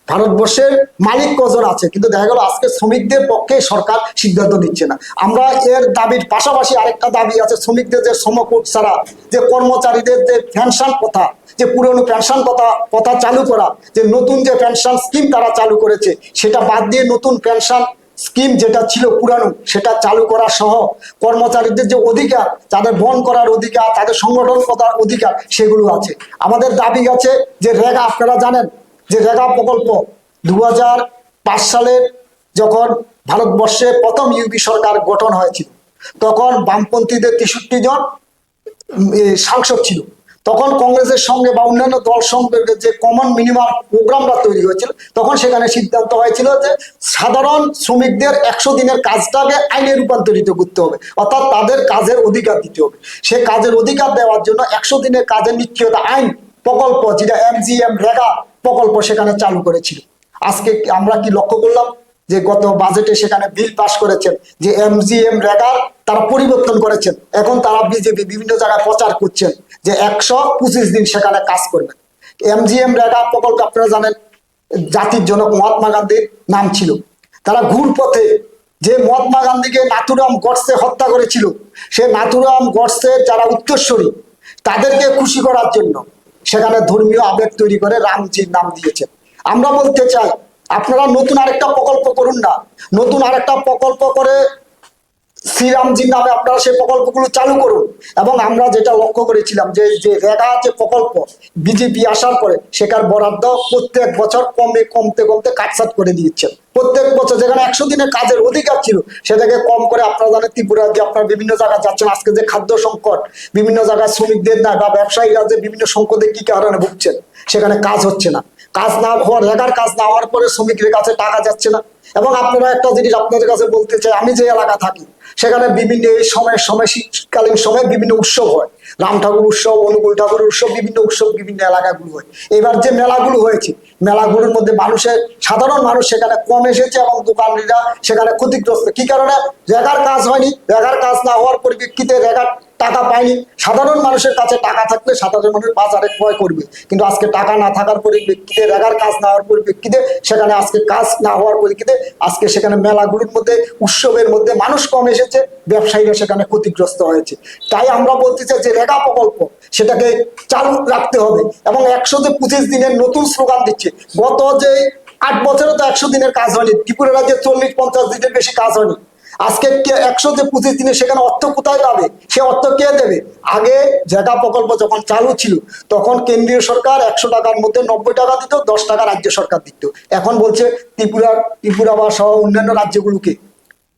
ভারতবর্ষের মালিক কজন আছে, কিন্তু দেখা গেল আজকে শ্রমিকদের পক্ষে সরকার সিদ্ধান্ত নিচ্ছে না। আমরা এর দাবির পাশাপাশি আরেকটা দাবি আছে, শ্রমিকদের যে শ্রমকোড ছাড়া যে কর্মচারীদের যে পেনশন কথা, যে পুরনো পেনশন কথা চালু করা, যে নতুন যে পেনশন স্কিম তারা চালু করেছে সেটা বাদ দিয়ে নতুন পেনশন স্কিম যেটা ছিল পুরানো সেটা চালু করা সহ কর্মচারীদের যে অধিকার, তাদের বন করার অধিকার, তাদের সংগঠন করার অধিকার, সেগুলো আছে। আমাদের দাবি আছে যে রেগা, আপনারা জানেন যে রেগা প্রকল্প 2005 সালের যখন ভারতবর্ষে প্রথম ইউপি সরকার গঠন হয়েছিল, তখন বামপন্থীদের 63 জন সাংসদ ছিল। তখন কংগ্রেসের সঙ্গে বা অন্যান্য দল সঙ্গে যে কমন মিনিমাম প্রোগ্রামটা তৈরি হয়েছিল, তখন সেখানে সিদ্ধান্ত হয়েছিল যে সাধারণ শ্রমিকদের 100 দিনের কাজটাকে আইনে রূপান্তরিত করতে হবে, অর্থাৎ তাদের কাজের অধিকার দিতে হবে। সে কাজের অধিকার দেওয়ার জন্য 100 দিনের কাজের নিশ্চয়তা আইন প্রকল্প, যেটা MGM রেগা প্রকল্প, সেখানে চালু করেছিল। আজকে আমরা কি লক্ষ্য করলাম যে গত বাজেটে সেখানে বিল পাস করেছেন যে MGM রেগার তারা পরিবর্তন করেছেন। এখন তারা বিজেপি বিভিন্ন জায়গায় প্রচার করছেন যে 125 দিন সেখানে কাজ করবেন। MGM রেগা প্রকল্প আপনারা জানেন জাতির জনক মহাত্মা গান্ধীর নাম ছিল। তারা ঘুর পথে যে মহাত্মা গান্ধীকে নাথুরাম গডসে হত্যা করেছিল, সে নাথুরাম গডসের যারা উত্তরসূরি তাদেরকে খুশি করার জন্য সেখানে ধর্মীয় আবেগ তৈরি করে রামজির নাম দিয়েছেন। আমরা বলতে চাই আপনারা নতুন আরেকটা প্রকল্প করুন না, নতুন আরেকটা প্রকল্প করে শ্রীরামজির নামে আপনারা সেই প্রকল্পগুলো চালু করুন। এবং আমরা যেটা লক্ষ্য করেছিলাম যে রেগা যে প্রকল্প বিজেপি আসার পরে সেখানে বরাদ্দ প্রত্যেক বছর কমতে কাটছাট করে দিচ্ছেন। প্রত্যেক বছর যেখানে 100 দিনের কাজের অধিকার ছিল সেটাকে কম করে, আপনারা জানেন ত্রিপুরা যে আপনারা বিভিন্ন জায়গায় যাচ্ছেন, আজকে যে খাদ্য সংকট, বিভিন্ন জায়গায় শ্রমিকদের না বা ব্যবসায়ীরা যে বিভিন্ন সংকটে কি কারণে ভুগছেন, সেখানে কাজ হচ্ছে না। কাজ না হওয়ার, রেগার কাজ না হওয়ার পরে শ্রমিকদের কাছে টাকা যাচ্ছে না। এবং আপনারা একটা জিনিস আপনাদের কাছে বলতে চাই, আমি যে এলাকা থাকি সেখানে বিভিন্ন এই সময় শীতকালীন সময় বিভিন্ন উৎসব হয়, রাম ঠাকুর উৎসব, অনুকূল ঠাকুরের উৎসব, বিভিন্ন উৎসব বিভিন্ন এলাকাগুলো হয়। এবার যে মেলাগুলো হয়েছে, মেলাগুলোর মধ্যে সাধারণ মানুষ সেখানে কম এসেছে এবং দোকানিরা সেখানে ক্ষতিগ্রস্ত। কি কারণে? রেগার কাজ হয়নি। রেগার কাজ না হওয়ার পরিপ্রেক্ষিতে রেগার টাকা পায়নি। সাধারণ মানুষের কাছে টাকা থাকলে সাধারণ মানুষ বাজারে ক্রয় করবে, কিন্তু আজকে টাকা না থাকার পরিপ্রেক্ষিতে, রেগার কাজ না হওয়ার পরিপ্রেক্ষিতে সেখানে আজকে কাজ না হওয়ার পরিপ্রেক্ষিতে আজকে সেখানে মেলাগুলোর মধ্যে, উৎসবের মধ্যে মানুষ কম এসেছে, ব্যবসায়ীরা সেখানে ক্ষতিগ্রস্ত হয়েছে। তাই আমরা বলতে চাই যে রেগা প্রকল্প সেটাকে চালু রাখতে হবে। এবং 125 দিনের নতুন স্লোগান দিচ্ছে। গত যে 8 বছরে তো 100 দিনের কাজ হয়নি, ত্রিপুরা রাজ্যে 40-50 দিনের বেশি কাজ হয়নি। আজকে 125 দিনে সেখানে অর্থ কোথায় পাবে? সে অর্থ কে দেবে? আগে রেগা প্রকল্প যখন চালু ছিল তখন কেন্দ্রীয় সরকার 100 টাকার মধ্যে 90 টাকা দিত, 10 টাকা রাজ্য সরকার দিত। এখন বলছে ত্রিপুরা বা সহ অন্যান্য রাজ্যগুলোকে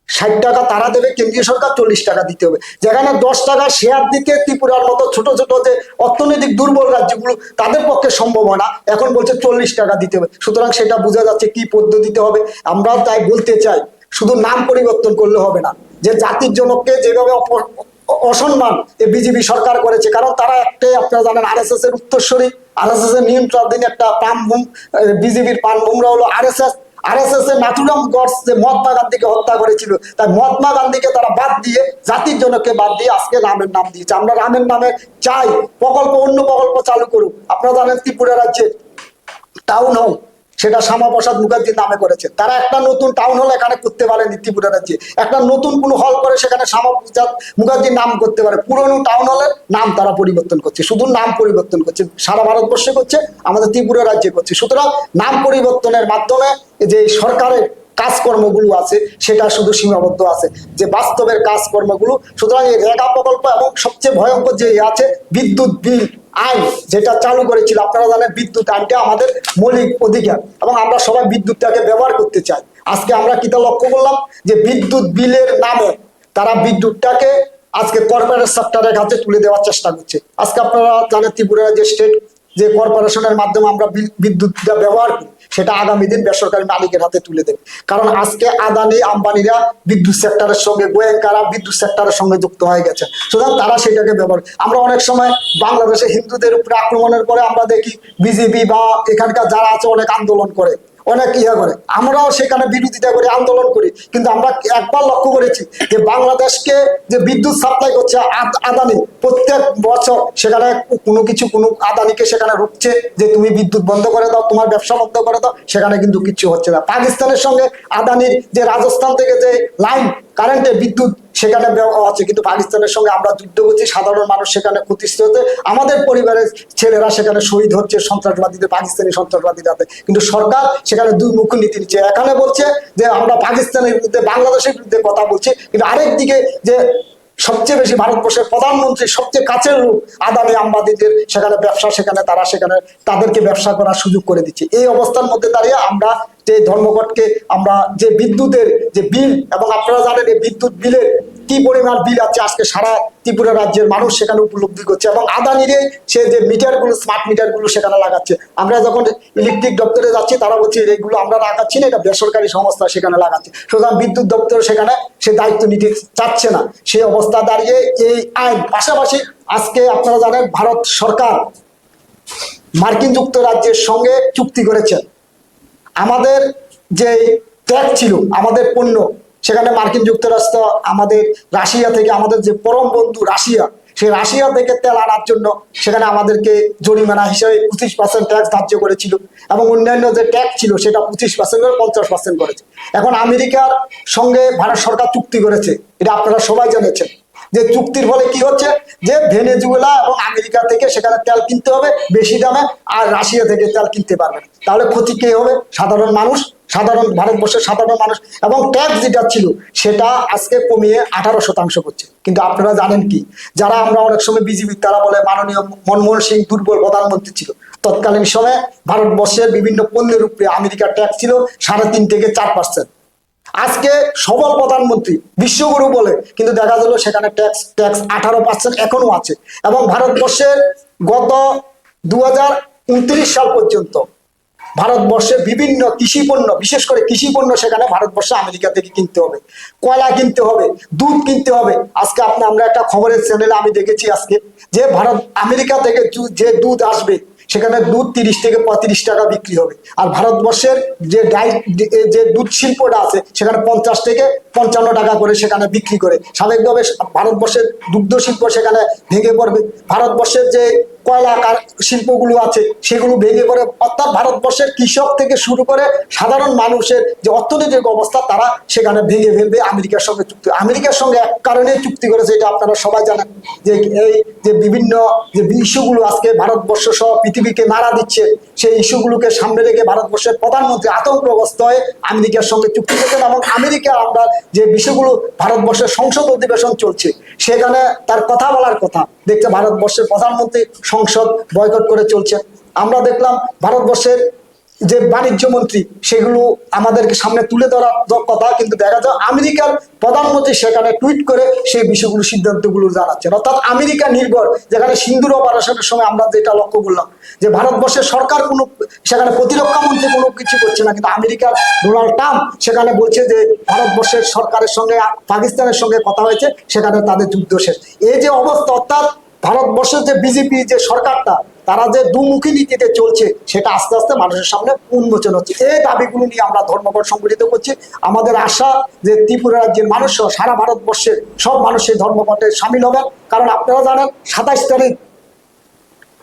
60 টাকা তারা দেবে, কেন্দ্রীয় সরকার 40 টাকা দিতে হবে। যেখানে 10 টাকা শেয়ার দিতে ত্রিপুরার মতো ছোট ছোট যে অর্থনৈতিক দুর্বল রাজ্যগুলো তাদের পক্ষে সম্ভব হয় না, এখন বলছে 40 টাকা দিতে হবে। সুতরাং সেটা বোঝা যাচ্ছে কি পদ্ধতিতে হবে। আমরা তাই বলতে চাই শুধু নাম পরিবর্তন করলে হবে না, যে জাতির জনককে যেভাবে অসম্মান বিজেপি সরকার করেছে, কারণ তারা একটাই, আপনারা জানেন RSS এর উত্তরসূরি, RSS এর নিয়ন্ত্রণাধীন একটা প্রাণভূম, বিজেপির প্রাণভূমরা হলো RSS এর নাথুরাম গডস যে মহাত্মা গান্ধীকে হত্যা করেছিল, তাই মহাত্মা গান্ধীকে তারা বাদ দিয়ে, জাতির জনককে বাদ দিয়ে আজকে রামের নাম দিয়েছে। আমরা রামের নামে চাই অন্য প্রকল্প চালু করুক। আপনারা জানেন ত্রিপুরা রাজ্যের টাউন হল সেটা শ্যামাপ্রসাদ মুখার্জির নামে করেছে। তারা একটা নতুন টাউন হল এখানে করতে পারেনি ত্রিপুরা রাজ্যে। একটা নতুন কোনো হল করে সেখানে শ্যামাপ্রসাদ মুখার্জির নাম করতে পারে, পুরনো টাউন হলের নাম তারা পরিবর্তন করছে, শুধু নাম পরিবর্তন করছে। সারা ভারতবর্ষে করছে, আমাদের ত্রিপুরা রাজ্যে করছে। সুতরাং নাম পরিবর্তনের মাধ্যমে যে সরকারের কাজকর্মগুলো আছে সেটা শুধু সীমাবদ্ধ আছে, যে বাস্তবের কাজকর্মগুলো। সুতরাং এই রেগা প্রকল্প এবং সবচেয়ে ভয়ঙ্কর যে আছে বিদ্যুৎ বিল আইন যেটা চালু করেছিল, আপনারা জানেন বিদ্যুৎ আইনটা আমাদের মৌলিক অধিকার এবং আমরা সবাই বিদ্যুৎটাকে ব্যবহার করতে চাই। আজকে আমরা কিটা লক্ষ্য করলাম যে বিদ্যুৎ বিলের নামে তারা বিদ্যুৎটাকে আজকে কর্পোরেট সেক্টরের কাছে তুলে দেওয়ার চেষ্টা করছে। আজকে আপনারা জানেন ত্রিপুরা যে স্টেট যে কর্পোরেশনের মাধ্যমে আমরা বিদ্যুৎটা ব্যবহার করি, সেটা আগামী দিন বেসরকারি মালিকের হাতে তুলে দেবে। কারণ আজকে আদানি আম্বানিরা বিদ্যুৎ সেক্টরের সঙ্গে, গোয়েঙ্কারা বিদ্যুৎ সেক্টরের সঙ্গে যুক্ত হয়ে গেছে, সুতরাং তারা সেটাকে ব্যবহার। আমরা অনেক সময় বাংলাদেশে হিন্দুদের উপরে আক্রমণের পরে আমরা দেখি বিজেপি বা এখানকার যারা আছে অনেক আন্দোলন করে, অনেক করে, আমরাও সেখানে বিরোধিতা করি, আন্দোলন করি, কিন্তু আমরা একবার লক্ষ্য করেছি যে বাংলাদেশকে যে বিদ্যুৎ সাপ্লাই করছে আদানি, প্রত্যেক বছর সেখানে কোনো আদানিকে সেখানে রুখছে যে তুমি বিদ্যুৎ বন্ধ করে দাও, তোমার ব্যবসা বন্ধ করে দাও, সেখানে কিন্তু কিচ্ছু হচ্ছে না। পাকিস্তানের সঙ্গে আদানির যে রাজস্থান থেকে যে লাইন কারেন্টে বিদ্যুৎ সেখানে আছে, কিন্তু পাকিস্তানের সঙ্গে আমরা যুদ্ধ করছি, সাধারণ মানুষ সেখানে ক্ষতিগ্রস্ত হচ্ছে, আমাদের পরিবারের ছেলেরা সেখানে শহীদ হচ্ছে সন্ত্রাসবাদীদের, পাকিস্তানি সন্ত্রাসবাদীর হাতে। কিন্তু সরকার সেখানে দুই মুখী নীতি নিচ্ছে, এখানে বলছে যে আমরা পাকিস্তানের বিরুদ্ধে, বাংলাদেশের বিরুদ্ধে কথা বলছি, কিন্তু আরেকদিকে যে সবচেয়ে বেশি ভারতবর্ষের প্রধানমন্ত্রী সবচেয়ে কাছের লোক আদানি আম্বানিদের সেখানে ব্যবসা, সেখানে তাদেরকে ব্যবসা করার সুযোগ করে দিচ্ছে। এই অবস্থার মধ্যে দাঁড়িয়ে আমরা যে ধর্মঘটকে, আমরা যে বিদ্যুতের যে বিল, এবং আপনারা জানেন এই বিদ্যুৎ বিলের কি পরিমাণ বিল আছে আজকে সারা ত্রিপুরা রাজ্যের মানুষ সেখানে উপলব্ধি করছে, এবং আদানিরে সে যে মিটারগুলো, স্মার্ট মিটারগুলো সেখানে লাগাচ্ছে। আমরা যখন ইলেকট্রিক দপ্তরে যাচ্ছি তারা বলছে এইগুলো আমরা লাগাচ্ছি না, এটা বেসরকারি সংস্থা সেখানে লাগাচ্ছে, সুতরাং বিদ্যুৎ দপ্তর সেখানে সে দায়িত্ব নিতে চাচ্ছে না। সেই অবস্থা দাঁড়িয়ে এই আইন, পাশাপাশি আজকে আপনারা জানেন ভারত সরকার মার্কিন যুক্তরাজ্যের সঙ্গে চুক্তি করেছেন। আমাদের যে ট্যাক্স ছিল, আমাদের পণ্য, সেখানে মার্কিন যুক্তরাষ্ট্র আমাদের রাশিয়া থেকে, আমাদের যে পরম বন্ধু রাশিয়া, সেই রাশিয়া থেকে তেল আনার জন্য সেখানে আমাদেরকে জরিমানা হিসেবে 25% ট্যাক্স ধার্য করেছিল, এবং অন্যান্য যে ট্যাক্স ছিল সেটা 25% করে 50% করেছে। এখন আমেরিকার সঙ্গে ভারত সরকার চুক্তি করেছে, এটা আপনারা সবাই জেনেছেন, যে চুক্তির ফলে কি হচ্ছে, যে ভেনেজুয়েলা এবং আমেরিকা থেকে সেখানে তেল কিনতে হবে বেশি দামে, আর রাশিয়া থেকে তেল কিনতে পারবে না। তাহলে ক্ষতি কে হবে? সাধারণ মানুষ, সাধারণ ভারতবর্ষের সাধারণ মানুষ। এবং ট্যাক্স যেটা ছিল সেটা আজকে কমিয়ে 18% করছে। কিন্তু আপনারা জানেন কি, যারা আমরা অনেক সময় বিজেপি, তারা বলে মাননীয় মনমোহন সিং দুর্বল প্রধানমন্ত্রী ছিল, তৎকালীন সময়ে ভারতবর্ষের বিভিন্ন পণ্যের উপরে আমেরিকার ট্যাক্স ছিল 3.5 থেকে 4%। আজকে সবল প্রধানমন্ত্রী, বিশ্বগুরু বলে, কিন্তু দেখা গেল সেখানে ট্যাক্স 18% এখনো আছে। এবং ভারতবর্ষের গত 2029 সাল পর্যন্ত ভারতবর্ষের বিভিন্ন কৃষি পণ্য, বিশেষ করে কৃষি পণ্য সেখানে ভারতবর্ষে আমেরিকা থেকে কিনতে হবে, কয়লা কিনতে হবে, দুধ কিনতে হবে। আজকে আমরা একটা খবরের চ্যানেলে আমি দেখেছি আজকে যে আমেরিকা থেকে যে দুধ আসবে সেখানে দুধ 30 থেকে 35 টাকা বিক্রি হবে, আর ভারতবর্ষের যে দুধ শিল্পটা আছে সেখানে 50 থেকে 55 টাকা করে সেখানে বিক্রি করে। স্বাভাবিকভাবে ভারতবর্ষের দুগ্ধ শিল্প সেখানে ভেঙে পড়বে, ভারতবর্ষের যে কয়লা শিল্পগুলো আছে সেগুলো ভেঙে পড়ে। অর্থাৎ ভারতবর্ষের কৃষক থেকে শুরু করে সাধারণ মানুষের যে অর্থনৈতিক অবস্থা, তারা সেখানে ভেঙে ফেলবে আমেরিকার সঙ্গে চুক্তি। আমেরিকার সঙ্গে এক কারণে চুক্তি করেছে, এটা আপনারা সবাই জানেন, যে এই যে বিভিন্ন যে ইস্যুগুলো আজকে ভারতবর্ষ সহ পৃথিবীকে নাড়া দিচ্ছে, সেই ইস্যুগুলোকে সামনে রেখে ভারতবর্ষের প্রধানমন্ত্রী আতঙ্কগ্রস্ত হয়ে আমেরিকার সঙ্গে চুক্তি করেছেন। এবং আমেরিকা, আমরা যে বিষয়গুলো, ভারতবর্ষের সংসদ অধিবেশন চলছে সেখানে তার কথা বলার কথা দেখতে ভারতবর্ষের প্রধানমন্ত্রী সংসদ বয়কট করে চলছে। আমরা দেখলাম ভারতবর্ষের যে বাণিজ্য মন্ত্রী, সেগুলো আমাদেরকে সামনে তুলে ধরার কথা, কিন্তু দেখা যায় আমেরিকার প্রধানমন্ত্রী সেখানে টুইট করে সেই বিষয়গুলো, সিদ্ধান্তগুলো জানাচ্ছেন। অর্থাৎ আমেরিকা নির্ভর, যেখানে সিন্দুর অপারেশনের সময় আমরা যেটা লক্ষ্য করলাম যে ভারতবর্ষের সরকার কোনো সেখানে প্রতিরক্ষা মন্ত্রী কোনো কিছু করছে না, কিন্তু আমেরিকার ডোনাল্ড ট্রাম্প সেখানে বলছে যে ভারতবর্ষের সরকারের সঙ্গে পাকিস্তানের সঙ্গে কথা হয়েছে, সেখানে তাদের যুদ্ধ শেষ। এই যে অবস্থা, অর্থাৎ ভারতবর্ষের যে বিজেপি যে সরকারটা, তারা যে দুমুখী নীতিতে চলছে, সেটা আস্তে আস্তে মানুষের সামনে উন্মোচন হচ্ছে। এই দাবিগুলো নিয়ে আমরা ধর্মঘট সংগঠিত করছি। আমাদের আশা যে ত্রিপুরা রাজ্যের মানুষ সহ সারা ভারতবর্ষের সব মানুষের ধর্মঘটে সামিল হবেন। কারণ আপনারা জানেন 27 তারিখ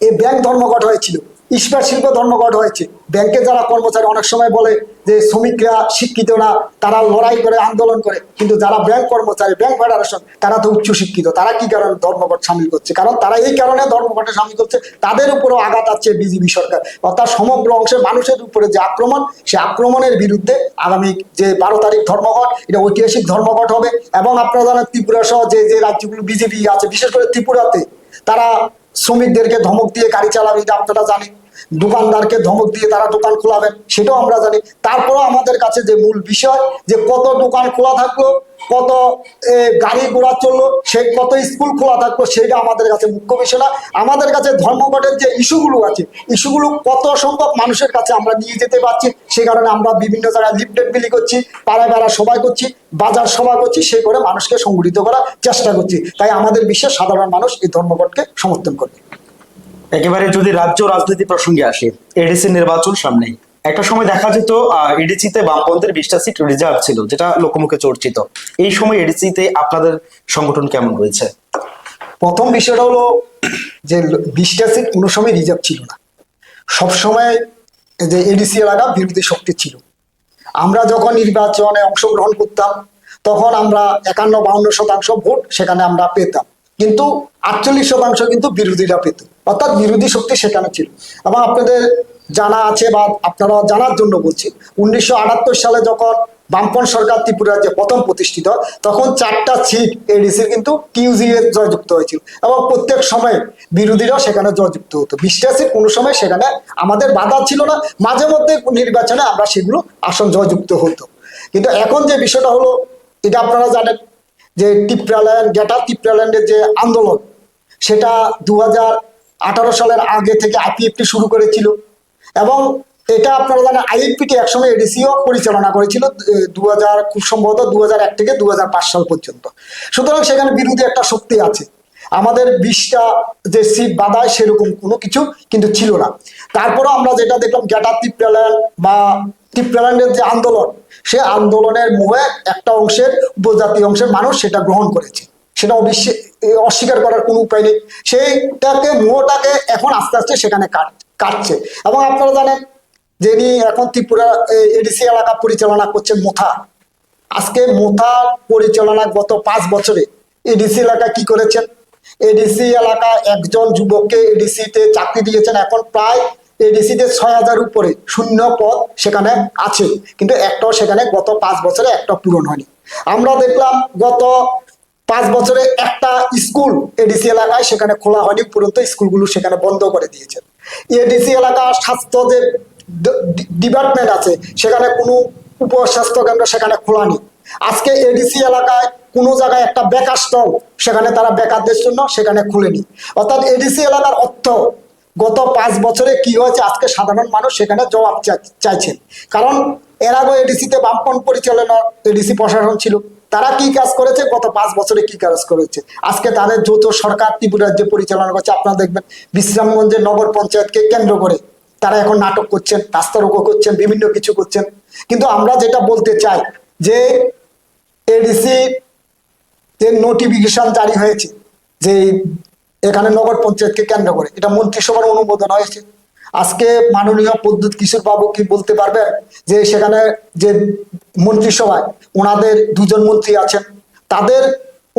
এই ব্যাংক ধর্মঘট হয়েছিল, ইস্পাত শিল্প ধর্মঘট হয়েছে। ব্যাংকে যারা কর্মচারী, অনেক সময় বলে যে শ্রমিকরা শিক্ষিত না, তারা লড়াই করে, আন্দোলন করে, কিন্তু যারা ব্যাংক কর্মচারী, ব্যাংক ফেডারেশন, তারা তো উচ্চ শিক্ষিত। তারা কি কারণে ধর্মঘট সামিল করছে? কারণ তারা এই কারণে ধর্মঘটে সামিল করছে, তাদের উপরেও আঘাত আছে বিজেপি সরকার। অর্থাৎ সমগ্র অংশের মানুষের উপরে যে আক্রমণ, সে আক্রমণের বিরুদ্ধে আগামী যে 12 তারিখ ধর্মঘট, এটা ঐতিহাসিক ধর্মঘট হবে। এবং আপনারা জানেন ত্রিপুরা সহ যে যে রাজ্যগুলো বিজেপি আছে, বিশেষ করে ত্রিপুরাতে, তারা শ্রমিকদেরকে ধমক দিয়ে গাড়ি চালাবে, এটা আপনারা জানেন। দোকানদারকে ধমক দিয়ে তারা দোকান খোলাবেন, সেটাও আমরা জানি। তারপরেও আমাদের কাছে যে মূল বিষয় যে কত দোকান খোলা থাকলো, কত গাড়ি ঘোড়া চললো, সে কত স্কুল খোলা থাকলো, সেটা আমাদের কাছে মুখ্য বিষয় না। আমাদের কাছে ধর্মঘটের যে ইস্যুগুলো আছে, ইস্যুগুলো কত সংখ্যক মানুষের কাছে আমরা নিয়ে যেতে পারছি, সে কারণে আমরা বিভিন্ন জায়গায় লিফলেট বিলি করছি, পাড়ায় পাড়ায় সভা করছি, বাজার সভা করছি, সে করে মানুষকে সংগঠিত করার চেষ্টা করছি। তাই আমাদের বিশ্বের সাধারণ মানুষ এই ধর্মঘটকে সমর্থন করবে। একেবারে যদি রাজ্য রাজনীতি প্রসঙ্গে আসে, এডিসি নির্বাচন সামনে, একটা সময় দেখা যেত এডিসিতে বামপন্থের 20টা সিট রিজার্ভ ছিল, যেটা লোকমুখে চর্চিত। এই সময় এডিসিতে আপনাদের সংগঠন কেমন রয়েছে? প্রথম বিষয়টা হলো যে 20টা সিট কোনো সময় রিজার্ভ ছিল না, সবসময় যে এডিসি এলাকা বিরোধী শক্তি ছিল। আমরা যখন নির্বাচনে অংশগ্রহণ করতাম তখন আমরা 51-52% ভোট সেখানে আমরা পেতাম, কিন্তু 48% কিন্তু বিরোধীরা পেত, অর্থাৎ বিরোধী শক্তি সেখানে ছিল। এবং আপনাদের জানা আছে বা আপনারা জানার জন্য বলছি, 1978 সালে যখন বামপন্থ সরকার ত্রিপুরা যে প্রথম প্রতিষ্ঠিত, তখন 4টা সিট এডিসির কিন্তু টিউজিএ জয়যুক্ত হয়েছিল এবং প্রত্যেক সময় বিরোধীরাও সেখানে জয়যুক্ত হতো। 20টা সিট কোনো সময় সেখানে আমাদের বাধা ছিল না, মাঝে মধ্যে নির্বাচনে আমরা সেগুলো আসন জয়যুক্ত হতো। কিন্তু এখন যে বিষয়টা হলো, এটা আপনারা জানেন যে টিপ্রাল্যান্ড, গ্রেটার টিপ্রাল্যান্ডের যে আন্দোলন, সেটা 2018 সালের আগে থেকে আইপিএফটি শুরু করেছিল এবং এটা আপনারা জানেন আইএফপিটি একসময় এডিসিও পরিচালনা করেছিল 2000 খুব সম্ভবত 2001 থেকে 2005 সাল পর্যন্ত। সুতরাং সেখানে বিরোধী একটা শক্তি আছে। আমাদের 20টা যে সিট বাধায় সেরকম কোনো কিছু কিন্তু ছিল না। তারপরেও আমরা যেটা দেখলাম, গ্রেটার টিপ্রাল্যান্ড বা টিপ্রাল্যান্ডের যে আন্দোলন, সে আন্দোলনের মুখে একটা অংশের উপজাতি অংশের মানুষ সেটা গ্রহণ করেছে, সেটা অস্বীকার করার কোনো উপায় নেই। সেইটাকে মোহটাকে এখন আস্তে আস্তে সেখানে কাটছে। এবং আপনারা জানেন যিনি এখন ত্রিপুরা এডিসি এলাকা পরিচালনা করছেন মোথা, আজকে মোথা পরিচালনা গত 5 বছরে এডিসি এলাকা কি করেছেন, এডিসি এলাকা একজন যুবককে এডিসিতে চাকরি দিয়েছেন। এখন প্রায় এডিসিতে 6000 উপরে শূন্য পদ সেখানে আছে, কিন্তু একটাও সেখানে গত 5 বছরে একটা পূরণ হয়নি। আমরা দেখলাম গত 5 বছরে একটা স্কুল এডিসি এলাকায় সেখানে খোলা হয়নি, উপরন্ত স্কুলগুলো সেখানে বন্ধ করে দিয়েছেন। এডিসি এলাকা স্বাস্থ্য যে ডিপার্টমেন্ট আছে সেখানে কোনো উপস্বাস্থ্য কেন্দ্র সেখানে খোলা নেই। আজকে এডিসি এলাকায় কোনো জায়গায় একটা বেকার স্টল সেখানে তারা বেকারদের জন্য সেখানে খুলেনি। অর্থাৎ এডিসি এলাকার অর্থ গত 5 বছরে কি হয়েছে আজকে সাধারণ মানুষ সেখানে জবাব চাইছেন। কারণ এর আগে এডিসিতে বামপন্থ পরিচালনা এডিসি প্রশাসন ছিল, তারা কি কাজ করেছে, গত 5 বছরে কি কাজ করেছে। আজকে তাদের যৌথ সরকার ত্রিপুরা রাজ্যে পরিচালনা করছে। আপনারা দেখবেন বিশ্রামগঞ্জের নগর পঞ্চায়েতকে কেন্দ্র করে তারা এখন নাটক করছেন, রাস্তা রোকো করছেন, বিভিন্ন কিছু করছেন। কিন্তু আমরা যেটা বলতে চাই যে এডিসি যে নোটিফিকেশন জারি হয়েছে যে এখানে নগর পঞ্চায়েতকে কেন্দ্র করে, এটা মন্ত্রিসভার অনুমোদন হয়েছে। আজকে মাননীয় প্রদ্যুৎ কিশোর বাবু কি বলতে পারবেন যে সেখানে যে মন্ত্রিসভায় ওনাদের 2জন মন্ত্রী আছেন, তাদের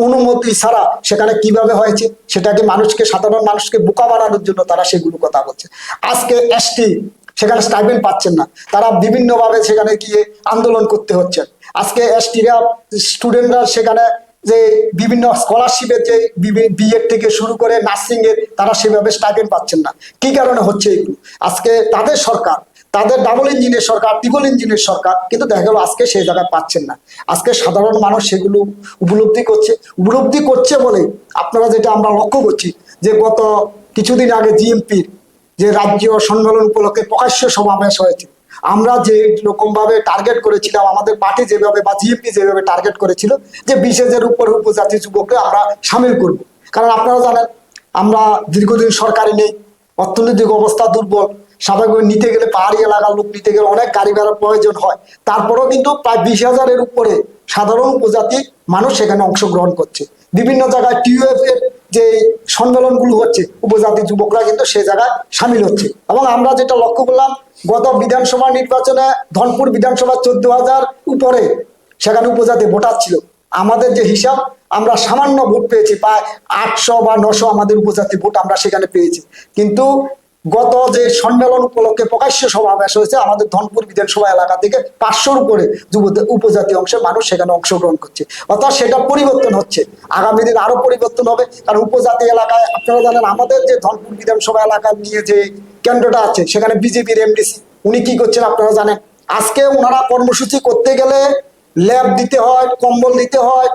অনুমতি ছাড়া সেখানে কিভাবে হয়েছে, সেটাকে মানুষকে সাধারণ মানুষকে বোকা বানানোর জন্য তারা সেগুলো কথা বলছে। আজকে এসটি সেখানে স্টাইপেন্ড পাচ্ছেন না, তারা বিভিন্নভাবে সেখানে গিয়ে আন্দোলন করতে হচ্ছে। আজকে এসটিরা স্টুডেন্টরা সেখানে যে বিভিন্ন স্কলারশিপের যে বিএড থেকে শুরু করে নার্সিং এর তারা সেভাবে স্টাইপেন্ড পাচ্ছেন না। কি কারণে হচ্ছে এগুলো? আজকে তাদের সরকার, তাদের ডাবল ইঞ্জিনের সরকার, ট্রিপল ইঞ্জিনের সরকার, কিন্তু দেখা গেল আজকে সেই জায়গায় পাচ্ছেন না। আজকে সাধারণ মানুষ সেগুলো উপলব্ধি করছে বলে আপনারা যেটা আমরা লক্ষ্য করছি যে গত কিছুদিন আগে জিএমপির যে রাজ্য সম্মেলন উপলক্ষে প্রকাশ্য সমাবেশ হয়েছে। আমরা যে রকম ভাবে টার্গেট করেছিলাম, আমাদের পার্টি যেভাবে বা জিএমপি যেভাবে টার্গেট করেছিল যে 20,000 উপর উপজাতি যুবককে আমরা সামিল করব। কারণ আপনারা জানেন আমরা দীর্ঘদিন সরকারি নেই, অর্থনৈতিক অবস্থা দুর্বল, স্বাভাবিক নিতে গেলে পাহাড়ি এলাকার লোক নিতে গেলে অনেক গাড়ি ভাড়ার প্রয়োজন হয়। তারপরেও কিন্তু প্রায় 20,000-এর উপরে সাধারণ উপজাতি মানুষ সেখানে অংশগ্রহণ করছে। বিভিন্ন জায়গায় টিউএফ এর যে সম্মেলনগুলো হচ্ছে, উপজাতি যুবকরা কিন্তু সে জায়গায় সামিল হচ্ছে। এবং আমরা যেটা লক্ষ্য করলাম গত বিধানসভা নির্বাচনে ধনপুর বিধানসভা 14,000 উপরে সেখানে উপজাতি ভোটার ছিল। আমাদের যে হিসাব, আমরা সামান্য ভোট পেয়েছি, প্রায় 800 বা 900 আমাদের উপজাতি ভোট আমরা সেখানে পেয়েছি। কিন্তু গত যে সম্মেলন উপলক্ষে প্রকাশ্য সমাবেশ হয়েছে, আমাদের ধনপুর বিধানসভা এলাকা থেকে 500-র উপরে উপজাতি অংশের মানুষ সেখানে অংশগ্রহণ করছে। অর্থাৎ সেটা পরিবর্তন হচ্ছে, আগামী দিন আরো পরিবর্তন হবে। কারণ উপজাতি এলাকায় আপনারা জানেন আমাদের যে ধনপুর বিধানসভা এলাকা নিয়ে যে কেন্দ্রটা আছে সেখানে বিজেপির এমডিসি উনি কি করছেন আপনারা জানেন। আজকে ওনারা কর্মসূচি করতে গেলে ল্যাব দিতে হয়, কম্বল দিতে হয়,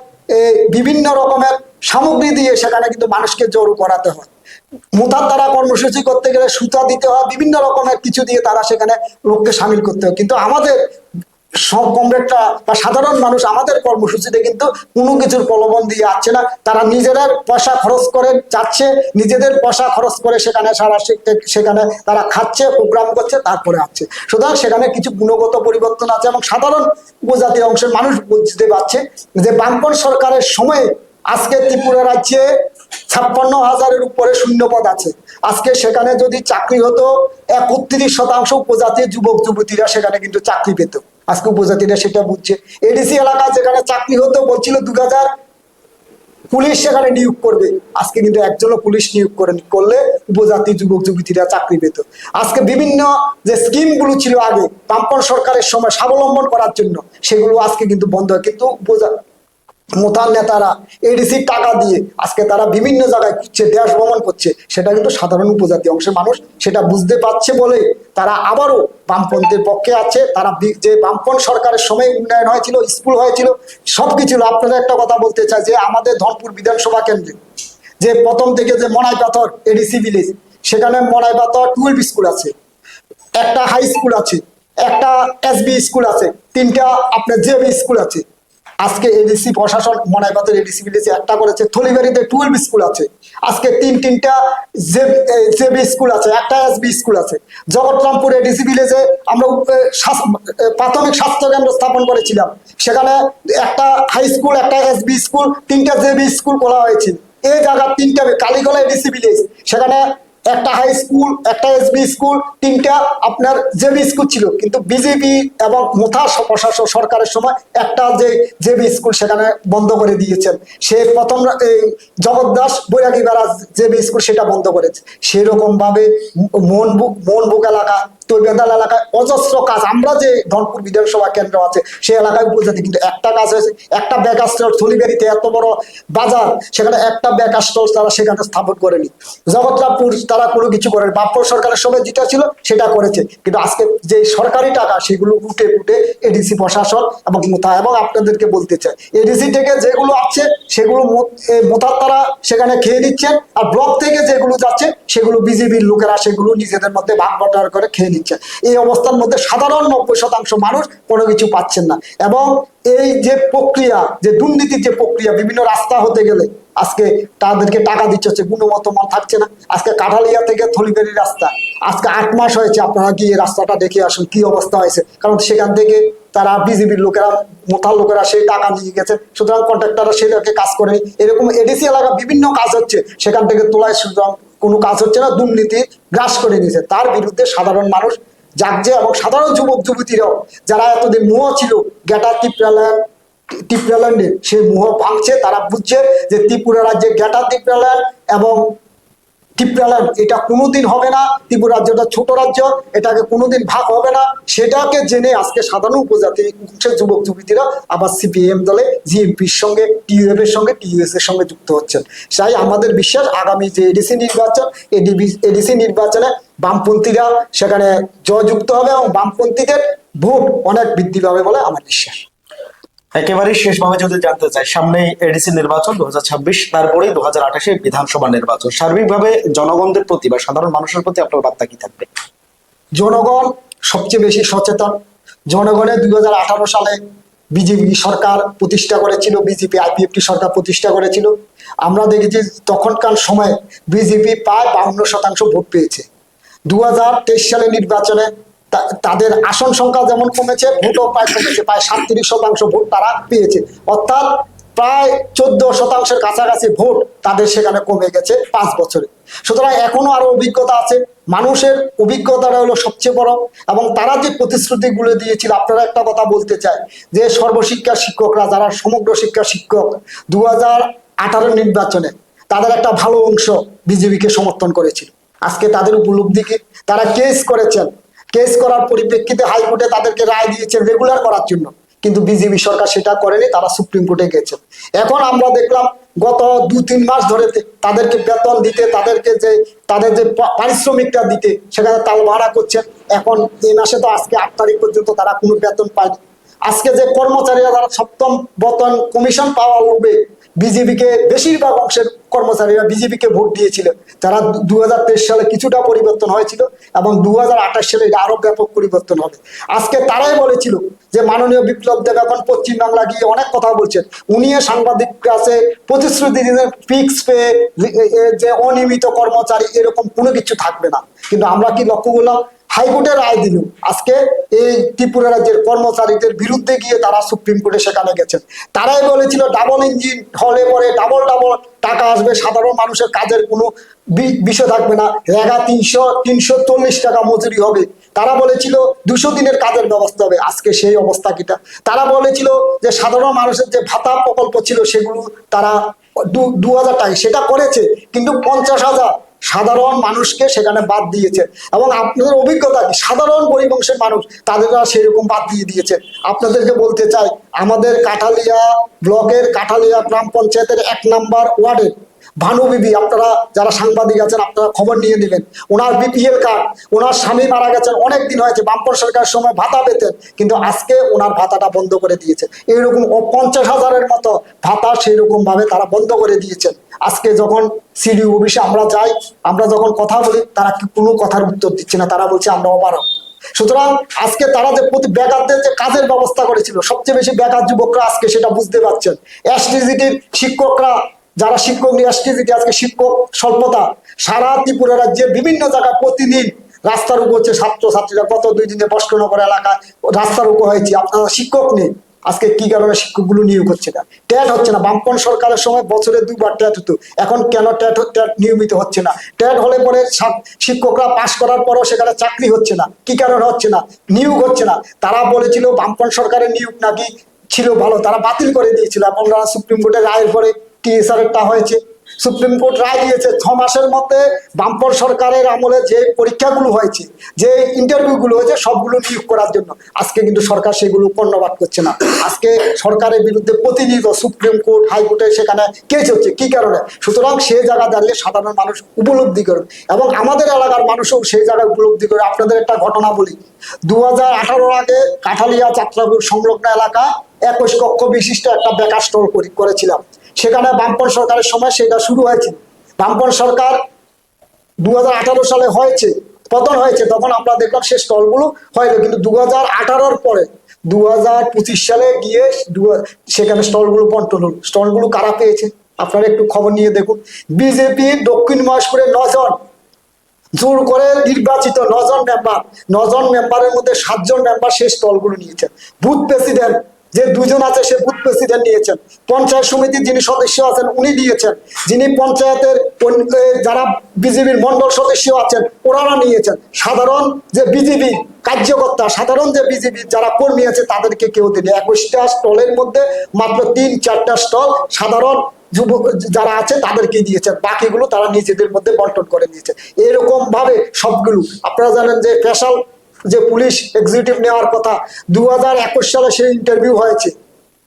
বিভিন্ন রকমের সামগ্রী দিয়ে সেখানে কিন্তু মানুষকে জড়ো করাতে হয়। মোতার দ্বারা কর্মসূচি করতে গেলে সুতা দিতে হয়, বিভিন্ন রকমের কিছু দিয়ে তারা সেখানে লোককে সামিল করতে হয়। কিন্তু আমাদের সব কমরেডরা বা সাধারণ মানুষ আমাদের কর্মসূচিতে কিন্তু কোনো কিছুর প্রলোভন দিয়ে আসছে না। তারা নিজেদের পয়সা খরচ করে যাচ্ছে, নিজেদের পয়সা খরচ করে সেখানে সেখানে তারা খাচ্ছে, প্রোগ্রাম করছে, তারপরে আসছে। সুতরাং সেখানে কিছু গুণগত পরিবর্তন আছে এবং সাধারণ উপজাতি অংশের মানুষ বুঝতে পারছে যে বামপন্থী সরকারের সময়ে আজকে ত্রিপুরা রাজ্যে 56,000-এর উপরে শূন্যপদ আছে। আজকে সেখানে যদি চাকরি হতো 31% উপজাতির যুবক যুবতীরা সেখানে কিন্তু চাকরি পেত। আজকে উপজাতিরা সেটা বুঝছে। এডিসি এলাকা যেখানে চাকরি হতো বলছিল 2000 পুলিশ সেখানে নিয়োগ করবে, আজকে কিন্তু একজনও পুলিশ নিয়োগ করলে উপজাতি যুবক যুবতীরা চাকরি পেত। আজকে বিভিন্ন যে স্কিমগুলো ছিল আগে বামপন্থী সরকারের সময় স্বাবলম্বন করার জন্য সেগুলো আজকে কিন্তু বন্ধ হয়। কিন্তু মোতার নেতারা এডিসির টাকা দিয়ে আজকে তারা বিভিন্ন জায়গায় ঘুরছে, দেশ ভ্রমণ করছে, সেটা কিন্তু সাধারণ উপজাতি অংশের মানুষ সেটা বুঝতে পারছে বলে তারা আবারও বামপন্থীর পক্ষে আছে। তারা যে বামপন্থী সরকারের সময় উন্নয়ন হয়েছিল, স্কুল হয়েছিল, সবকিছু। আপনারা একটা কথা বলতে চাই যে আমাদের ধনপুর বিধানসভা কেন্দ্রে যে প্রথম থেকে যে মনাই পাথর এডিসি ভিলেজ, সেখানে মনাই পাথর 12 স্কুল আছে, একটা হাই স্কুল আছে, একটা এসবি স্কুল আছে, 3টা আপনার জেবি স্কুল আছে। আজকে এডিসি প্রশাসন মনাইপাতের এডিসি ভিলেজে একটা করেছে, থলিবাড়িতে 12 স্কুল আছে, আজকে তিনটা জেবি স্কুল আছে, একটা এসবি স্কুল আছে। জগৎরামপুর এডিসি ভিলেজে আমরা প্রাথমিক স্বাস্থ্য কেন্দ্র স্থাপন করেছিলাম, সেখানে একটা হাই স্কুল, একটা এসবি স্কুল, 3টা জেবি স্কুল খোলা হয়েছে। এই জায়গা 3টা কালীগলা এডিসি ভিলেজ, সেখানে একটা হাই স্কুল, একটা এসবি স্কুল, 3টা আপনার জেবি স্কুল ছিল। কিন্তু বিজেপি এবং মোথা প্রশাসন সরকারের সময় একটা জেবি স্কুল সেখানে বন্ধ করে দিয়েছেন। সে প্রথম জগৎদাস বৈরাগী বেড়া জেবি স্কুল সেটা বন্ধ করেছে। সেরকম ভাবে মোহনবুক এলাকা, তৈবেদাল এলাকায় অজস্র কাজ, আমরা যে ধনপুর বিধানসভা কেন্দ্র আছে সেই এলাকায় উপজাতি কিন্তু একটা কাজ হয়েছে। একটা ব্যাগ স্টল থলিবাড়িতে এত বড় বাজার, সেখানে একটা ব্যাগ স্টল তারা সেখানে স্থাপন করেনি। জগৎরামপুর তারা কোনো কিছু করেনি। বামপন্থী সরকারের সময় যেটা ছিল সেটা করেছে। কিন্তু আজকে যে সরকারি টাকা সেগুলো উঠে এডিসি প্রশাসন এবং মোথা, এবং আপনাদেরকে বলতে চাই এডিসি থেকে যেগুলো আছে সেগুলো মোথার তারা সেখানে খেয়ে নিচ্ছেন, আর ব্লক থেকে যেগুলো যাচ্ছে সেগুলো বিজেপির লোকেরা সেগুলো নিজেদের মধ্যে ভাগ বটার করে খেয়ে নিচ্ছে। এই অবস্থার মধ্যে সাধারণ 90% মানুষ কোনো কিছু পাচ্ছেন না। এবং এই যে প্রক্রিয়া, যে দুর্নীতির যে প্রক্রিয়া, বিভিন্ন রাস্তা হতে গেলে আজকে তাদেরকে টাকা দিচ্ছে, হচ্ছে গুণগত মান থাকছে না। আজকে কাঠালিয়া থেকে থলিবেরি রাস্তা আজকে 8 মাস হয়েছে, আপনারা কি এই রাস্তাটা দেখে আসুন কি অবস্থা হয়েছে। কারণ সেখান থেকে তারা বিজেপির লোকেরা, মোথার লোকেরা সেই টাকা নিয়ে গেছে, সুতরাং কন্ট্রাক্টররা সেটাকে কাজ করে। এরকম এডিসি এলাকা বিভিন্ন কাজ হচ্ছে, সেখান থেকে তোলায় সুতরাং কোনো কাজ হচ্ছে না, দুর্নীতি গ্রাস করে নিয়েছে। তার বিরুদ্ধে সাধারণ মানুষ জাগছে এবং সাধারণ যুবক যুবতীরাও যারা এতদিন মোহ ছিল গ্যাটার ত্রিপুরাল্যান্ডে, সেই মোহ ভাঙছে। তারা বুঝছে যে ত্রিপুরা রাজ্যে গ্যাটার ত্রিপুরাল্যান্ড এবং ত্রিপুরাল্যান্ড এটা কোনোদিন হবে না। ত্রিপুরা রাজ্যটা ছোট রাজ্য, এটাকে কোনোদিন ভাগ হবে না। সেটাকে জেনে আজকে সাধারণ উপজাতি যুবক যুবতীরা আবার সিপিএম দলে, জিএমপির সঙ্গে, টিইউএফ এর সঙ্গে, টিইউএস এর সঙ্গে যুক্ত হচ্ছেন। তাই আমাদের বিশ্বাস আগামী যে এডিসি নির্বাচন, এডিসি নির্বাচনে বামপন্থীরা সেখানে জয়যুক্ত হবে এবং বামপন্থীদের ভোট অনেক বৃদ্ধি পাবে বলে আমার বিশ্বাস। একেবারে শেষভাবে যদি জানতে চাই, সামনে এডিসি নির্বাচন 2026, তারপরেই 2028 বিধানসভা নির্বাচন, সার্বিকভাবে জনগণদের প্রতি বা সাধারণ মানুষের প্রতি আপনার বার্তা কি থাকবে? জনগণ সবচেয়ে বেশি সচেতন। জনগণের 2018 সালে বিজেপি সরকার প্রতিষ্ঠা করেছিল, বিজেপি আইপিএফটি সরকার প্রতিষ্ঠা করেছিল। আমরা দেখেছি তখনকার সময়ে বিজেপি প্রায় 52% ভোট পেয়েছে। 2023 সালে নির্বাচনে তাদের আসন সংখ্যা যেমন কমেছে, ভোটও প্রায় কমেছে, প্রায় 37% ভোট তারা পেয়েছে। অর্থাৎ প্রায় 14% কাছাকাছি ভোট তাদের সেখানে কমে গেছে 5 বছরে। সুতরাং এখনো আরো অভিজ্ঞতা আছে। মানুষের অভিজ্ঞতাটা হলো সবচেয়ে বড়, এবং তারা যে প্রতিশ্রুতিগুলো দিয়েছিল, আপনারা একটা কথা বলতে চাই যে সর্বশিক্ষা শিক্ষকরা যারা সমগ্র শিক্ষা শিক্ষক 2018 নির্বাচনে তাদের একটা ভালো অংশ বিজেপিকে সমর্থন করেছিল। আজকে তাদের উপলব্ধিকে তারা কেস করেছেন, কেস করার পরিপ্রেক্ষিতে হাইকোর্টে তাদেরকে রায় দিয়েছেন রেগুলার করার জন্য। কিন্তু বিজেপি সরকার সেটা করেনি, তারা সুপ্রিম কোর্টে গেছে। এখন আমরা দেখলাম গত 2-3 মাস ধরে তাদেরকে বেতন দিতে, তাদের যে পারিশ্রমিকটা দিতে সেখানে তালবাহানা করছেন। এখন এই মাসে তো আজকে 8 তারিখ পর্যন্ত তারা কোনো বেতন পায়নি। আজকে যে কর্মচারীরা যারা সপ্তম বেতন কমিশন পাওয়ার লোভে বিজেপিকে, বেশিরভাগ অংশের কর্মচারীরা বিজেপিকে ভোট দিয়েছিল, তারা 2023 সালে কিছুটা পরিবর্তন হয়েছিল এবং 2028 সালে এটা আরো ব্যাপক পরিবর্তন হবে। আজকে তারাই বলেছিল যে মাননীয় বিপ্লব দেব এখন পশ্চিমবাংলা গিয়ে অনেক কথা বলছেন, উনি সাংবাদিক কাছে প্রতিশ্রুতি দিলেন ফিক্স পে, যে অনিয়মিত কর্মচারী এরকম কোনো কিছু থাকবে না। কিন্তু আমরা কি লক্ষ্য করলাম, হাইকোর্টের রায় দিল আজকে এই ত্রিপুরা রাজ্যের কর্মচারীদের বিরুদ্ধে গিয়ে তারা সুপ্রিম কোর্টে সেখানে গেছেন। তারাই বলেছিল ডাবল ইঞ্জিন হলে পরে ডাবল টাকা আসবে, সাধারণ মানুষের কাজের কোনো বিষয় থাকবে না, রেগা 340 টাকা মজুরি হবে। তারা বলেছিল 200 দিনের কাজের ব্যবস্থা হবে, আজকে সেই অবস্থা কিটা। তারা বলেছিল যে সাধারণ মানুষের যে ভাতা প্রকল্প ছিল সেগুলো তারা 2000 টাকা সেটা করেছে, কিন্তু 50,000 সাধারণ মানুষকে সেখানে বাদ দিয়েছে। এবং আপনাদের অভিজ্ঞতা কি, সাধারণ গরিব অংশের মানুষ তাদের সেরকম বাদ দিয়ে দিয়েছে। আপনাদেরকে বলতে চাই, আমাদের কাঠালিয়া ব্লকের কাঠালিয়া গ্রাম পঞ্চায়েতের 1 নম্বর ওয়ার্ডের ভানু বিবি, আপনারা যারা সাংবাদিক আছেন আপনারা খবর নিয়ে নেবেন, ওনার বিপিএল কার্ড, ওনার স্বামী মারা গেছেন, অনেক দিন হয়েছে, বামপন সরকারের সময় ভাতা পেতেন, কিন্তু আজকে ওনার ভাতাটা বন্ধ করে দিয়েছে। এইরকম 50,000-এর মতো ভাতা সেই রকম ভাবে তারা বন্ধ করে দিয়েছেন। আজকে যখন সিডি অফিসে আমরা যাই, আমরা যখন কথা বলি, তারা কোনো কথার উত্তর দিচ্ছে না, তারা বলছে আমরা অপারগ। সুতরাং আজকে তারা যে প্রতি বেকারদের যে কাজের ব্যবস্থা করেছিল, সবচেয়ে বেশি বেকার যুবকরা আজকে সেটা বুঝতে পারছেন। এসটিজিটির শিক্ষকরা, যারা শিক্ষক নিয়ে এসটিজিটি, আজকে শিক্ষক স্বল্পতা, সারা ত্রিপুরা রাজ্যের বিভিন্ন জায়গায় প্রতিদিন রাস্তা রোকো হচ্ছে ছাত্রছাত্রীরা। গত 2 দিনে বস্ত্রনগর এলাকায় রাস্তা রোকো হয়েছে, আপনারা শিক্ষক নেই। আজকে কি কারণে শিক্ষকগুলো নিয়োগ হচ্ছে না? ট্যাট হচ্ছে না। বামপন সরকারের সময় বছরে 2বার ট্যাট হতো, এখন কেন ট্যাট নিয়মিত হচ্ছে না? ট্যাট হলে পরে শিক্ষকরা পাশ করার পরও সেখানে চাকরি হচ্ছে না, কি কারণে হচ্ছে না? নিয়োগ হচ্ছে না। তারা বলেছিল বামপন সরকারের নিয়োগ নাকি ছিল ভালো, তারা বাতিল করে দিয়েছিল এবং সুপ্রিম কোর্টের রায়ের পরে টিএসআর-টা হয়েছে। সুপ্রিম কোর্ট রায় দিয়েছে 6 মাসের মধ্যে বামপন সরকারের আমলে যে পরীক্ষাগুলো হয়েছে, যে ইন্টারভিউগুলো হয়েছে, সবগুলো নিয়োগ করার জন্য। আজকে কিন্তু সরকার সেগুলো কর্ণপাত করছে না। আজকে সরকারের বিরুদ্ধে প্রতিনিয়ত সুপ্রিম কোর্ট, হাইকোর্টে সেখানে কেস হচ্ছে, কি কারণে? সুতরাং সেই জায়গা দাঁড়িয়ে সাধারণ মানুষ উপলব্ধি করে এবং আমাদের এলাকার মানুষও সেই জায়গায় উপলব্ধি করে। আপনাদের একটা ঘটনা বলি, 2018 আগে কাঠালিয়া যাত্রাপুর সংলগ্ন এলাকা 21 কক্ষ বিশিষ্ট একটা বেকার স্টল করেছিলাম। সেখানে বামপন সরকারের সময় সেটা শুরু হয়েছিল। বামপন সরকার 2018 সালে হয়েছে, পতন হয়েছে, তখন আমরা দেখলাম সে স্টলগুলো হয়নি, কিন্তু 2018-র পরে 2025 সালে গিয়ে সেখানে স্টলগুলো বন্টন হলো। স্টলগুলো কারা পেয়েছে আপনারা একটু খবর নিয়ে দেখুন। বিজেপি দক্ষিণ মহেশপুরে 9 জন জোর করে নির্বাচিত 9 জন মেম্বার, 9 জন মেম্বারের মধ্যে 7 জন মেম্বার সেই স্টলগুলো নিয়েছেন। বুথ প্রেসিডেন্ট যে 2 জন আছে সে বুথ প্রেসিডেন্ট নিয়েছেন, পঞ্চায়েত সমিতির যিনি সদস্য আছেন উনি নিয়েছেন, যিনি পঞ্চায়েতের যারা বিজেপির মন্ডল সদস্য আছেন ওনারা নিয়েছেন, সাধারণ যে বিজেপি কার্যকর্তা, সাধারণ যে বিজেপি যারা কর্মী আছে তাদেরকে কেউ দেয়নি। 21টা স্টলের মধ্যে মাত্র 3-4টা স্টল সাধারণ যুবক যারা আছে তাদেরকে দিয়েছেন, বাকিগুলো তারা নিজেদের মধ্যে বন্টন করে নিয়েছে। এরকম ভাবে সবগুলো, আপনারা জানেন যে স্পেশাল যে পুলিশ এক্সিকিউটিভ নেওয়ার কথা 2021 সালে সেই ইন্টারভিউ হয়েছে,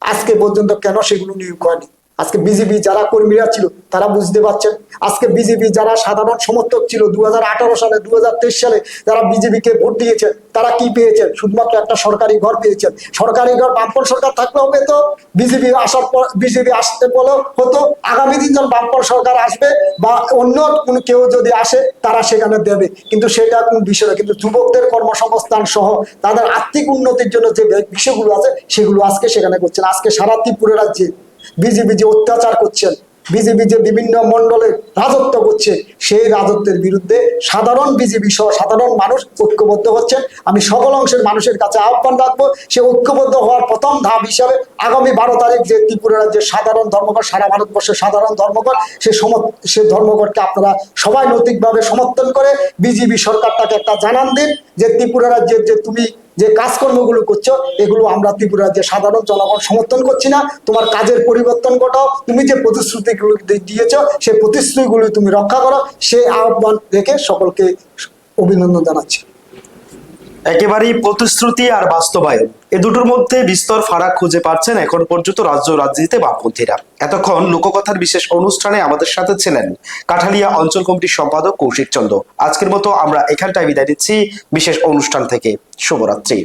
আজকে পর্যন্ত কেন সেগুলো নিয়োগ হয়নি? আজকে বিজেপি যারা কর্মীরা ছিল তারা বুঝতে পারছেন। আজকে বিজেপি যারা সাধারণ সমর্থক ছিল 2018 সালে 2023 সালে যারা বিজেপিকে ভোট দিয়েছেন তারা কি পেয়েছেন? শুধুমাত্র একটা সরকারি ঘর পেয়েছেন। সরকারি ঘর বামপন সরকার থাকলেও পেতো, বিজেপি আসার পর বিজেপি আসতে বলেও হতো। আগামী দিন যখন বামপন সরকার আসবে বা অন্য কোনো কেউ যদি আসে তারা সেখানে দেবে, কিন্তু সেটা কোন বিষয় না। কিন্তু যুবকদের কর্মসংস্থান সহ তাদের আর্থিক উন্নতির জন্য যে বিষয়গুলো আছে সেগুলো আজকে সেখানে করছেন। আজকে সারা ত্রিপুরা রাজ্যে বিজেপি যে অত্যাচার করছেন, বিজেপি যে বিভিন্ন মন্ডলে রাজত্ব করছে, সেই রাজত্বের বিরুদ্ধে সাধারণ বিজেপি সহ সাধারণ মানুষ ঐক্যবদ্ধ হচ্ছেন। আমি সকল অংশের মানুষের কাছে আহ্বান রাখবো, সে ঐক্যবদ্ধ হওয়ার প্রথম ধাপ হিসাবে আগামী 12 তারিখ যে ত্রিপুরা রাজ্যের সাধারণ ধর্মঘট, সারা ভারতবর্ষের সাধারণ ধর্মঘট, সে ধর্মঘটকে আপনারা সবাই নৈতিকভাবে সমর্থন করে বিজেপি সরকারটাকে একটা জানান দিন যে ত্রিপুরা রাজ্যের যে তুমি যে কাজকর্মগুলো করছো এগুলো আমরা ত্রিপুরা রাজ্যের সাধারণ জনগণ সমর্থন করছি না। তোমার কাজের পরিবর্তন ঘটাও, তুমি যে প্রতিশ্রুতিগুলো দিয়েছ সেই প্রতিশ্রুতিগুলো তুমি রক্ষা করো, সেই আহ্বান রেখে সকলকে অভিনন্দন জানাচ্ছি। একেবারেই প্রতিশ্রুতি আর বাস্তবায়ন এ দুটোর মধ্যে বিস্তর ফারাক খুঁজে পাচ্ছেন এখন পর্যন্ত রাজ্য রাজনীতিতে বামপন্থীরা। এতক্ষণ লোককথার বিশেষ অনুষ্ঠানে আমাদের সাথে ছিলেন কাঠালিয়া অঞ্চল কমিটির সম্পাদক কৌশিক চন্দ্র। আজকের মতো আমরা এখানটায় বিদায় নিচ্ছি বিশেষ অনুষ্ঠান থেকে। শুভরাত্রি।